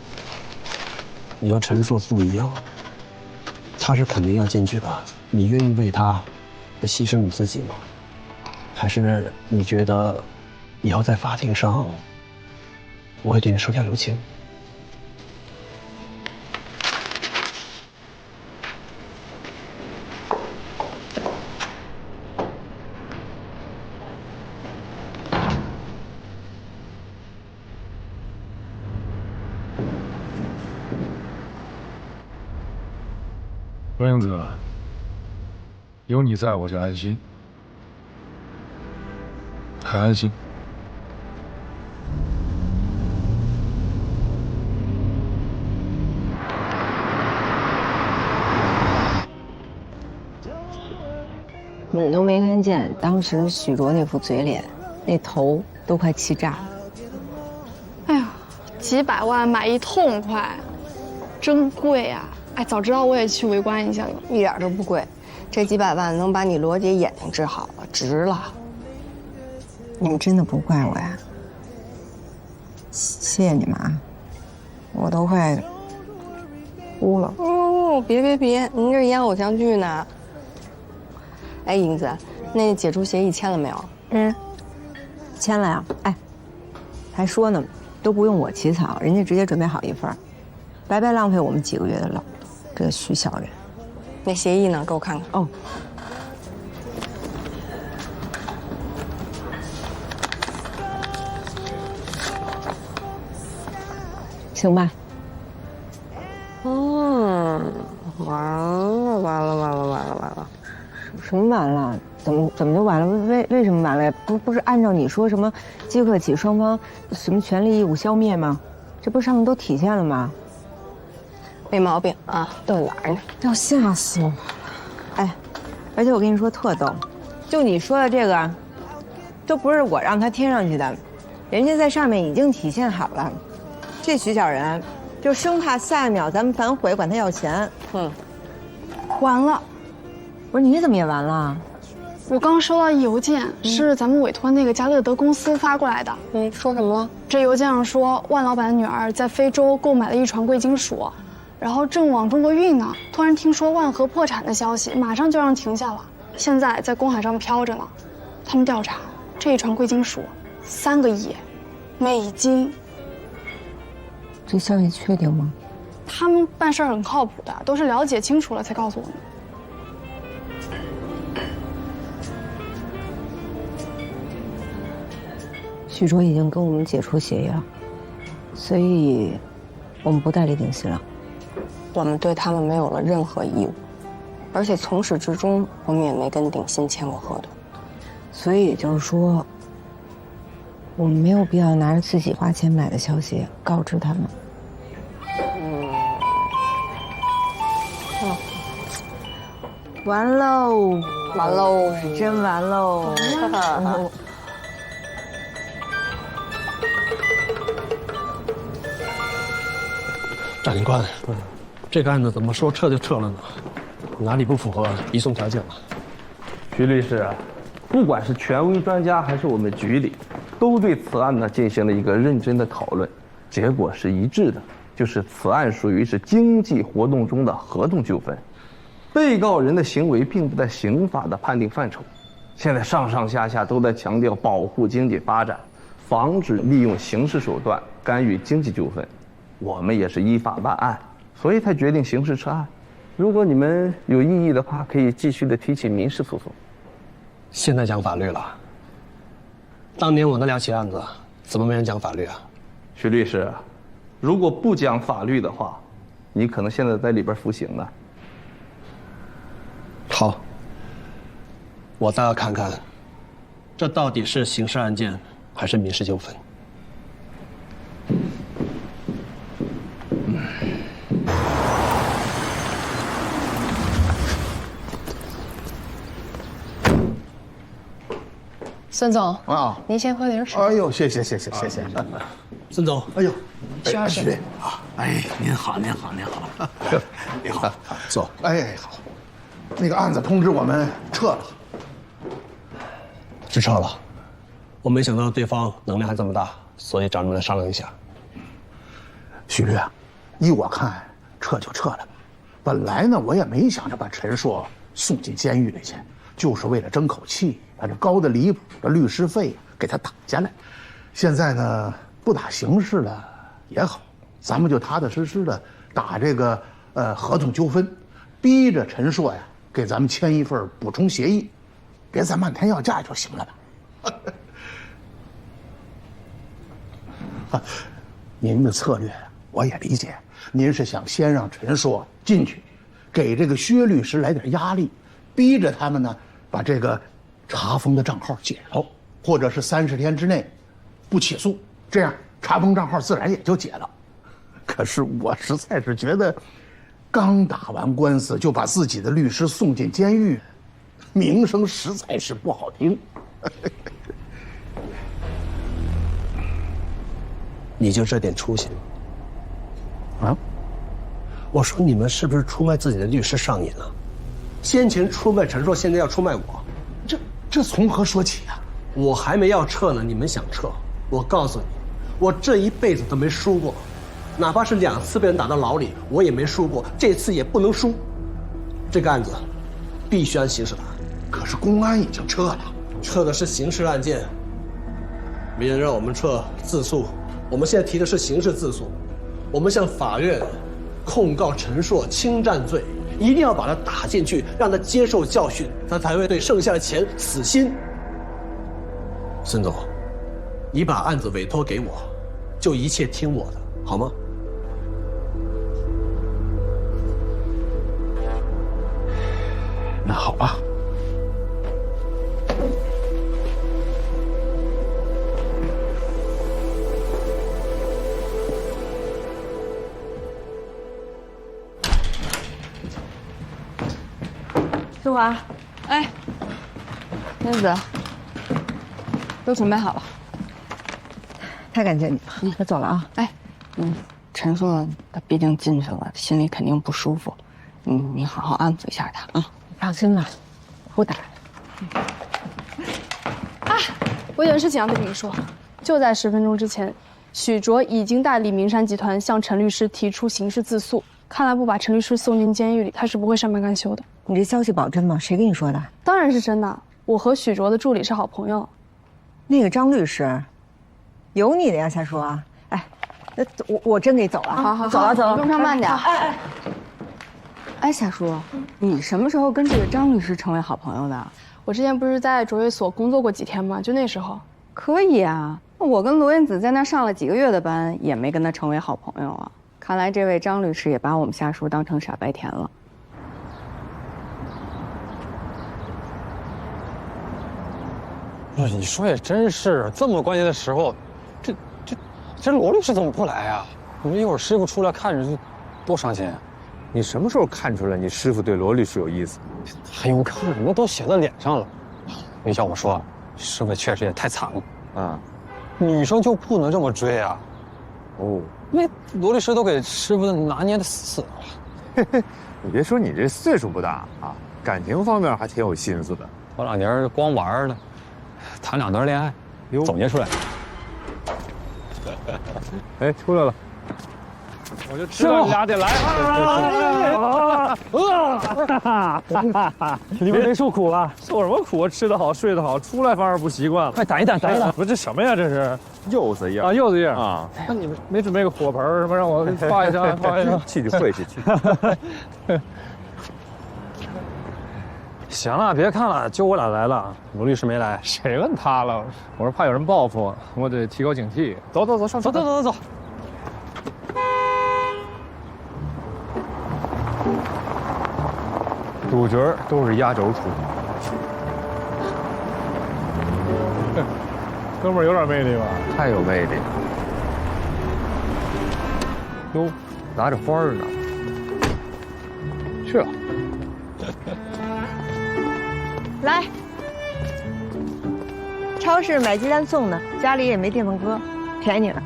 Speaker 5: 你和陈硕不一样，他是肯定要进去的，你愿意为他牺牲你自己吗？还是你觉得以后在法庭上我会对你手下留情？
Speaker 20: 关英子，有你在我就安心，很安心。
Speaker 6: 你都没看见当时许卓那副嘴脸，那头都快气炸了。
Speaker 11: 哎呀，几百万买一痛快，真贵啊！哎，早知道我也去围观一下了。
Speaker 1: 一点都不贵，这几百万能把你罗姐眼睛治好了，值了。
Speaker 6: 你们真的不怪我呀？谢谢你们啊，我都快哭了。
Speaker 1: 哦，别，您这演偶像剧呢。哎，英子，那解除协议签了没有？
Speaker 6: 签了呀。哎，还说呢，都不用我起草，人家直接准备好一份，白白浪费我们几个月的劳动。这个徐小人。
Speaker 1: 那协议呢？给我看看。
Speaker 6: 哦。行吧。完了！什么完了？怎么就完了？为什么完了呀？不是按照你说什么即刻起双方什么权利义务消灭吗？这不上面都体现了吗？
Speaker 1: 没毛病啊，都哪儿呢？
Speaker 6: 要吓死我！哎，而且我跟你说特逗，就你说的这个，都不是我让他贴上去的，人家在上面已经体现好了。这徐小人，就生怕下一秒咱们反悔管他要钱。
Speaker 11: 完了。
Speaker 6: 不是你怎么也完了？
Speaker 11: 我刚收到一邮件，是咱们委托那个加乐德公司发过来的。
Speaker 1: 说什么了？
Speaker 11: 这邮件上说，万老板的女儿在非洲购买了一船贵金属，然后正往中国运呢。突然听说万和破产的消息，马上就让停下了，现在在公海上飘着呢。他们调查这一船贵金属，3个亿美金。
Speaker 6: 这消息确定吗？
Speaker 11: 他们办事很靠谱的，都是了解清楚了才告诉我们。
Speaker 6: 许卓已经跟我们解除协议了，所以我们不代理顶新了。
Speaker 1: 我们对他们没有了任何义务，而且从始至终我们也没跟鼎新签过合同。
Speaker 6: 所以也就是说，我们没有必要拿着自己花钱买的消息告知他们。完喽！真完喽！
Speaker 5: 战警官，这个案子怎么说撤就撤了呢？哪里不符合移送条件了？
Speaker 4: 徐律师，不管是权威专家还是我们局里，都对此案呢进行了一个认真的讨论，结果是一致的，就是此案属于是经济活动中的合同纠纷，被告人的行为并不在刑法的判定范畴。现在上上下下都在强调保护经济发展，防止利用刑事手段干预经济纠纷，我们也是依法办案，所以才决定刑事撤案。如果你们有异议的话，可以继续的提起民事诉讼。
Speaker 5: 现在讲法律了，当年我那2起案子怎么没人讲法律啊？
Speaker 4: 徐律师，如果不讲法律的话，你可能现在在里边服刑呢。
Speaker 5: 好，我倒要看看，这到底是刑事案件还是民事纠纷。
Speaker 1: 孙总
Speaker 21: 啊，
Speaker 1: 您先喝点水。
Speaker 21: 哎呦，谢谢。
Speaker 5: 孙总，
Speaker 21: 哎呦，
Speaker 1: 徐老师
Speaker 21: 啊，哎，您好。你好，
Speaker 5: 坐。
Speaker 21: 哎，好。那个案子通知我们撤了。
Speaker 5: 是撤了，我没想到对方能量还这么大，所以找你们来商量一下。
Speaker 21: 许律啊，依我看，撤就撤了吧。本来呢，我也没想着把陈硕送进监狱里去，就是为了争口气，把这高的离谱的律师费给他打下来。现在呢，不打刑事了也好，咱们就踏踏实实的打这个合同纠纷，逼着陈硕呀给咱们签一份补充协议，别再漫天要价就行了吧。您的策略我也理解，您是想先让陈硕进去，给这个薛律师来点压力，逼着他们呢把这个查封的账号解了，或者是30天之内不起诉，这样查封账号自然也就解了。可是我实在是觉得，刚打完官司就把自己的律师送进监狱，名声实在是不好听。
Speaker 5: 你就这点出息
Speaker 21: 啊？
Speaker 5: 我说你们是不是出卖自己的律师上瘾了？先前出卖陈硕，现在要出卖我，
Speaker 21: 这从何说起啊？
Speaker 5: 我还没要撤呢，你们想撤？我告诉你，我这一辈子都没输过，哪怕是2次被人打到牢里，我也没输过，这次也不能输。这个案子必须按刑事打。
Speaker 21: 可是公安已经撤了，
Speaker 5: 撤的是刑事案件，没人让我们撤自诉，我们现在提的是刑事自诉，我们向法院控告陈硕侵占罪，一定要把他打进去，让他接受教训，他才会对剩下的钱死心。孙总，你把案子委托给我，就一切听我的，好吗？
Speaker 21: 那好吧。
Speaker 6: 淑华，哎，燕子，都准备好了。太感谢你了，我走了啊。哎，陈硕他毕竟进去了，心里肯定不舒服，你好好安抚一下他啊。
Speaker 10: 放心吧，不打。
Speaker 11: 啊，我有件事情要跟你们说，就在10分钟之前，许卓已经代理明山集团向陈律师提出刑事自诉。看来不把陈律师送进监狱里，他是不会上班干休的。
Speaker 6: 你这消息保真吗？谁跟你说的？
Speaker 11: 当然是真的。我和许卓的助理是好朋友。
Speaker 6: 那个张律师，有你的呀，夏叔啊！哎，我真得走了。
Speaker 11: 好，
Speaker 6: 走了，
Speaker 11: 路上慢点。
Speaker 6: 哎，夏叔，你什么时候跟这个张律师成为好朋友的？
Speaker 11: 我之前不是在卓越所工作过几天吗？就那时候。
Speaker 6: 可以啊，我跟罗燕子在那上了几个月的班，也没跟他成为好朋友啊。看来这位张律师也把我们夏叔当成傻白甜了。
Speaker 2: 你说也真是，这么关键的时候，这罗律师怎么不来啊？我们一会儿师傅出来看着就多伤心啊！
Speaker 3: 你什么时候看出来你师傅对罗律师有意思？
Speaker 2: 还用看？那都写在脸上了。要我说，师傅确实也太惨了啊！女生就不能这么追啊？哦。那罗律师都给师傅拿捏的死死的了。
Speaker 3: 你别说你这岁数不大啊，感情方面还挺有心思的。
Speaker 2: 头2年光玩了，谈2段恋爱，总结出来。
Speaker 3: 哎，出来了。
Speaker 12: 我就知道你俩得来。
Speaker 8: 你们别受苦了，
Speaker 12: 受什么苦？吃得好，睡得好，出来反而不习惯了。
Speaker 8: 快打一打，打一打！
Speaker 12: 不是这什么呀？这是
Speaker 3: 柚子叶
Speaker 12: 啊，柚子叶
Speaker 3: 啊。
Speaker 12: 那你们没准备个火盆什么，让我画一张，画一张。
Speaker 3: 去会去。
Speaker 12: 行了，别看了，就我俩来了，罗律师没来。谁问他了？我是怕有人报复，我得提高警惕。走走走，上车。走。
Speaker 3: 主角都是压轴出场。
Speaker 12: 哥们儿有点魅力吧？
Speaker 3: 太有魅力。哟，拿着花儿呢。
Speaker 12: 去了。
Speaker 13: 来，超市买鸡蛋送的，家里也没电饭锅，便宜你了。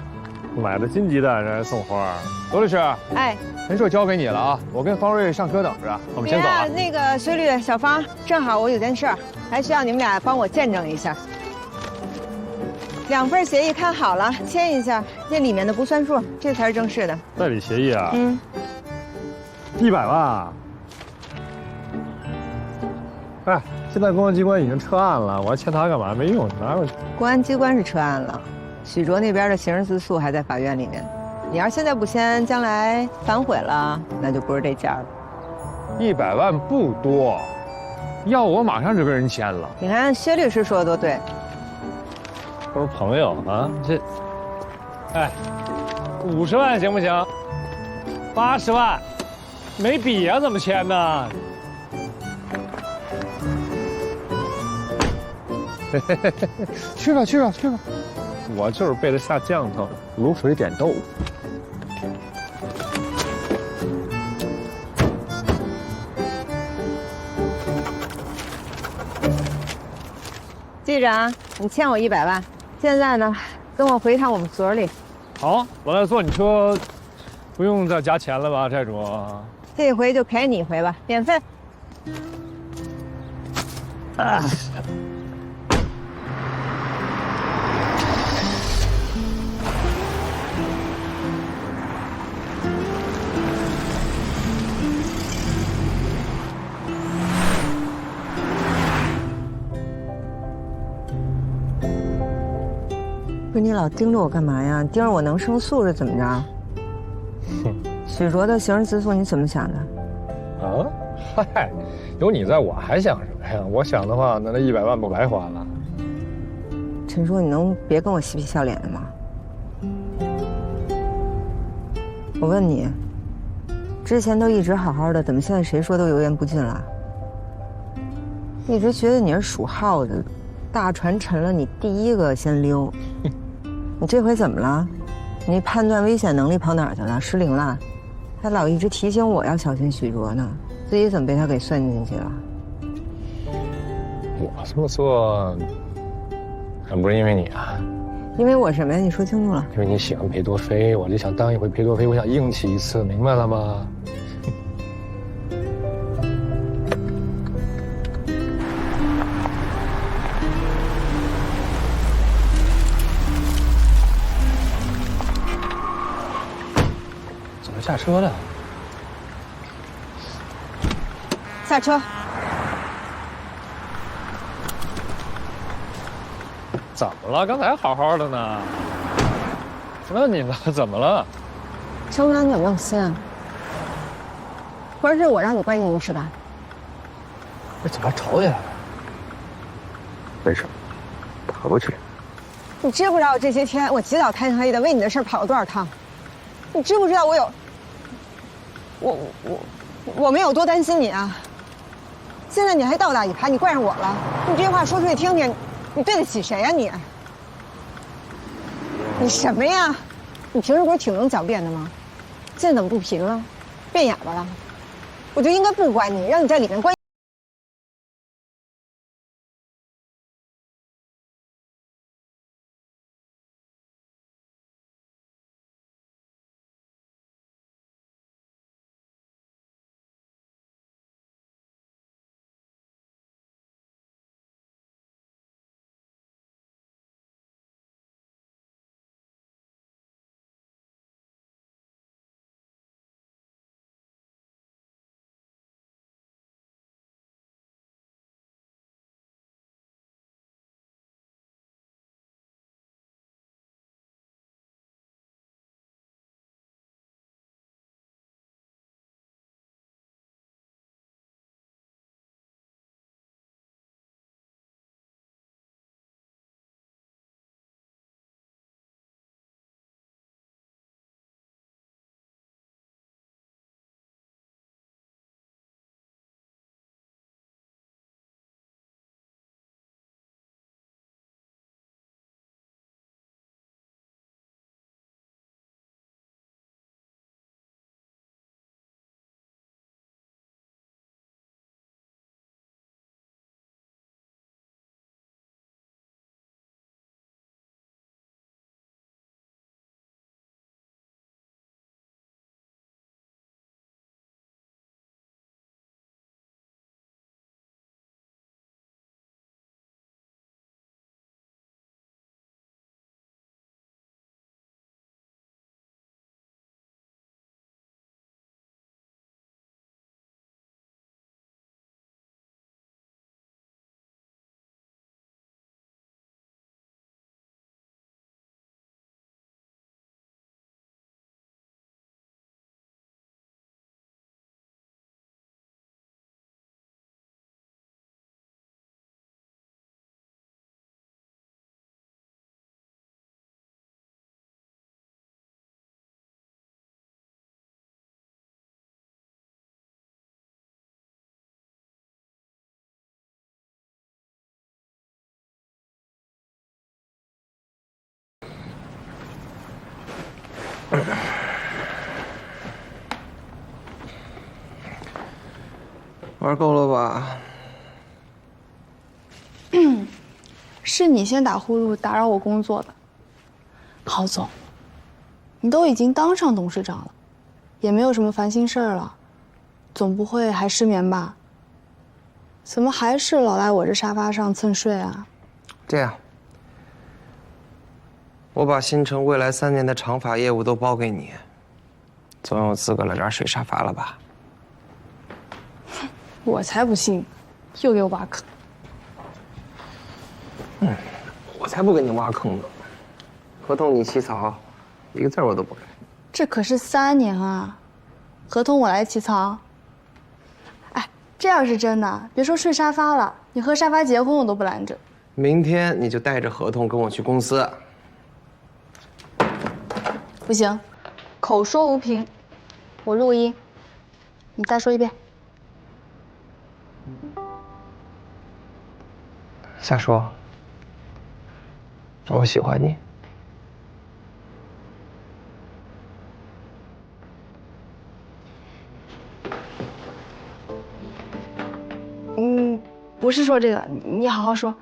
Speaker 12: 买的金鸡蛋，人还送花。罗律师，
Speaker 13: 哎，
Speaker 3: 陈硕交给你了啊，我跟方瑞上车等着，我们先走了。
Speaker 13: 那个随律、小芳，正好我有件事儿，还需要你们俩帮我见证一下。2份协议看好了，签一下，这里面的不算数，这才是正式的。
Speaker 12: 代理协议啊？
Speaker 13: 嗯。
Speaker 12: 100万。哎，现在公安机关已经撤案了，我还欠他干嘛？没用，拿回去。
Speaker 13: 公安机关是撤案了，许卓那边的刑事自诉还在法院里面。你要是现在不签，将来反悔了，那就不是这价了。
Speaker 3: 100万不多，要我马上就跟人签了。
Speaker 13: 你看薛律师说的多对。
Speaker 12: 都是朋友啊，这，哎，50万行不行？80万，没笔啊，怎么签呢？去吧，我就是被他下降头，卤水点豆腐。
Speaker 13: 记着啊，你欠我100万。现在呢，跟我回一趟我们所里。
Speaker 12: 好，我来坐你车，不用再加钱了吧，债主？
Speaker 13: 这回就陪你一回吧，免费。
Speaker 12: 啊。
Speaker 13: 不是你老盯着我干嘛呀？盯着我能胜诉是怎么着？许卓的刑事自诉你怎么想的？
Speaker 12: 啊，嗨，有你在我还想什么呀？我想的话，那100万不白花了。
Speaker 13: 陈叔，你能别跟我嬉皮笑脸的吗？我问你，之前都一直好好的，怎么现在谁说都油盐不进了？一直觉得你是属耗子，大船沉了你第一个先溜。你这回怎么了？你判断危险能力跑哪儿去了？失灵了？还老一直提醒我要小心许卓呢，自己怎么被他给算计进去了？
Speaker 12: 我这么做，还不是因为你啊？
Speaker 13: 因为我什么呀？你说清楚了。
Speaker 12: 因为你喜欢裴多菲，我就想当一回裴多菲，我想硬气一次，明白了吗？下车了，
Speaker 13: 下车。
Speaker 12: 怎么了？刚才好好的呢。问你呢，怎么了？
Speaker 11: 陈武良，你有没有心啊？不是我让你关心是吧？
Speaker 12: 这怎么还吵起来了？
Speaker 3: 没事，打过去。
Speaker 13: 你知不知道这些天我起早贪黑的为你的事跑了多少趟？你知不知道我们有多担心你啊？现在你还倒打一耙，你怪上我了。你这些话说出去听听，你对得起谁呀你？你什么呀？你平时不是挺能狡辩的吗？现在怎么不贫了？变哑巴了？我就应该不管你，让你在里面关。
Speaker 9: 玩够了吧？
Speaker 11: 是你先打呼噜打扰我工作的，郝总，你都已经当上董事长了，也没有什么烦心事儿了，总不会还失眠吧？怎么还是老来我这沙发上蹭睡啊？
Speaker 9: 这样，我把新城未来3年的长发业务都包给你，总有资格来这儿睡沙发了吧？
Speaker 11: 我才不信，又给我挖坑。
Speaker 9: 我才不给你挖坑呢！合同你起草，一个字我都不改。
Speaker 11: 这可是3年啊，合同我来起草。哎，这要是真的，别说睡沙发了，你和沙发结婚我都不拦着。
Speaker 9: 明天你就带着合同跟我去公司。
Speaker 11: 不行，口说无凭，我录音，你再说一遍。
Speaker 9: 瞎说，我喜欢你。
Speaker 11: 不是说这个，你好好说。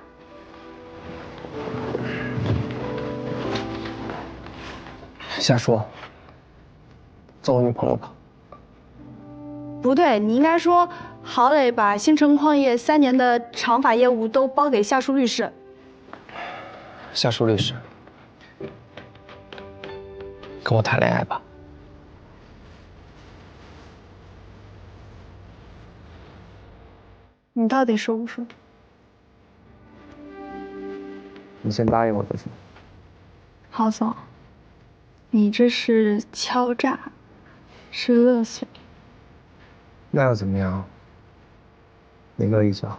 Speaker 9: 瞎说，做我女朋友吧。
Speaker 11: 不对，你应该说郝磊把新城矿业3年的长发业务都包给夏树律师。
Speaker 9: 夏树律师，跟我谈恋爱吧。
Speaker 11: 你到底说不说？
Speaker 9: 你先答应我就行。
Speaker 11: 郝总，你这是敲诈，是勒索。
Speaker 9: 那又怎么样？你乐意讲？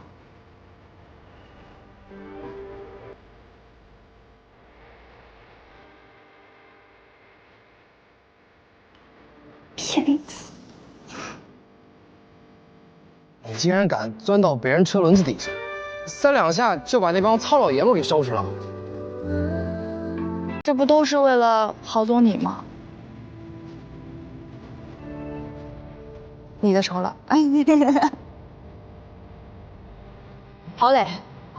Speaker 11: 骗子！
Speaker 9: 你竟然敢钻到别人车轮子底下，3两下就把那帮糙老爷们给收拾了。
Speaker 11: 这不都是为了郝总你吗？你的仇了。郝磊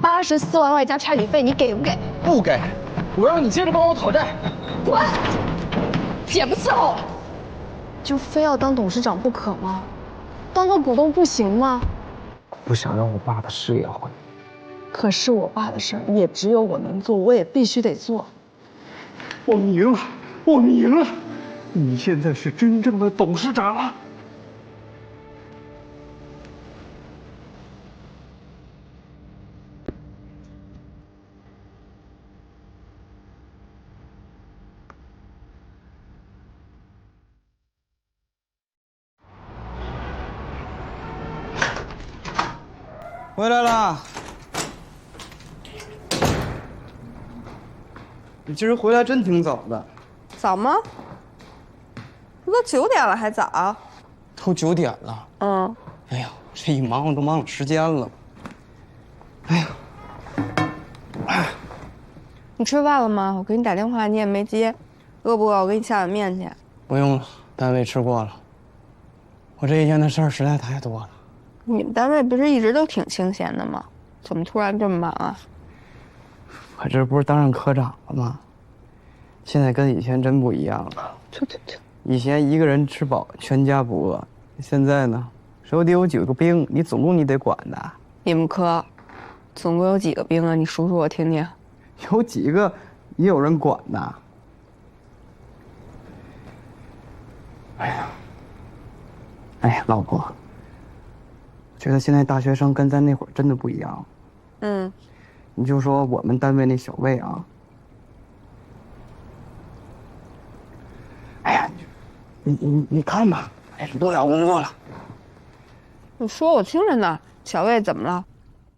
Speaker 11: ，84万外加差旅费，你给不给？
Speaker 9: 不给，我让你接着帮我讨债。
Speaker 11: 滚！姐不伺候，就非要当董事长不可吗？当个股东不行吗？
Speaker 9: 不想让我爸的事业毁。
Speaker 11: 可是我爸的事儿也只有我能做，我也必须得做。
Speaker 2: 我们赢了，我们赢了！你现在是真正的董事长了。
Speaker 9: 回来了。你今儿回来真挺早的。
Speaker 13: 早吗？不都9点了还早？
Speaker 9: 都9点了。
Speaker 13: 嗯。
Speaker 9: 哎呀，这一忙活都忙了时间了。哎呀，
Speaker 13: 你吃饭了吗？我给你打电话你也没接，饿不饿？我给你下碗面去。
Speaker 9: 不用了，单位吃过了。我这一天的事儿实在太多了。
Speaker 13: 你们单位不是一直都挺清闲的吗？怎么突然这么忙啊？
Speaker 9: 我这不是当上科长了吗？现在跟以前真不一样了。以前一个人吃饱，全家不饿。现在呢，手底有几个兵，你总共你得管的。
Speaker 13: 你们科总共有几个兵啊？你数数我听听。
Speaker 9: 有几个也有人管的。哎呀，老婆，觉得现在大学生跟咱那会儿真的不一样。
Speaker 13: 嗯。
Speaker 9: 你就说我们单位那小魏啊，哎呀，你看吧，哎，都要工作了。
Speaker 13: 你说我听着呢，小魏怎么了？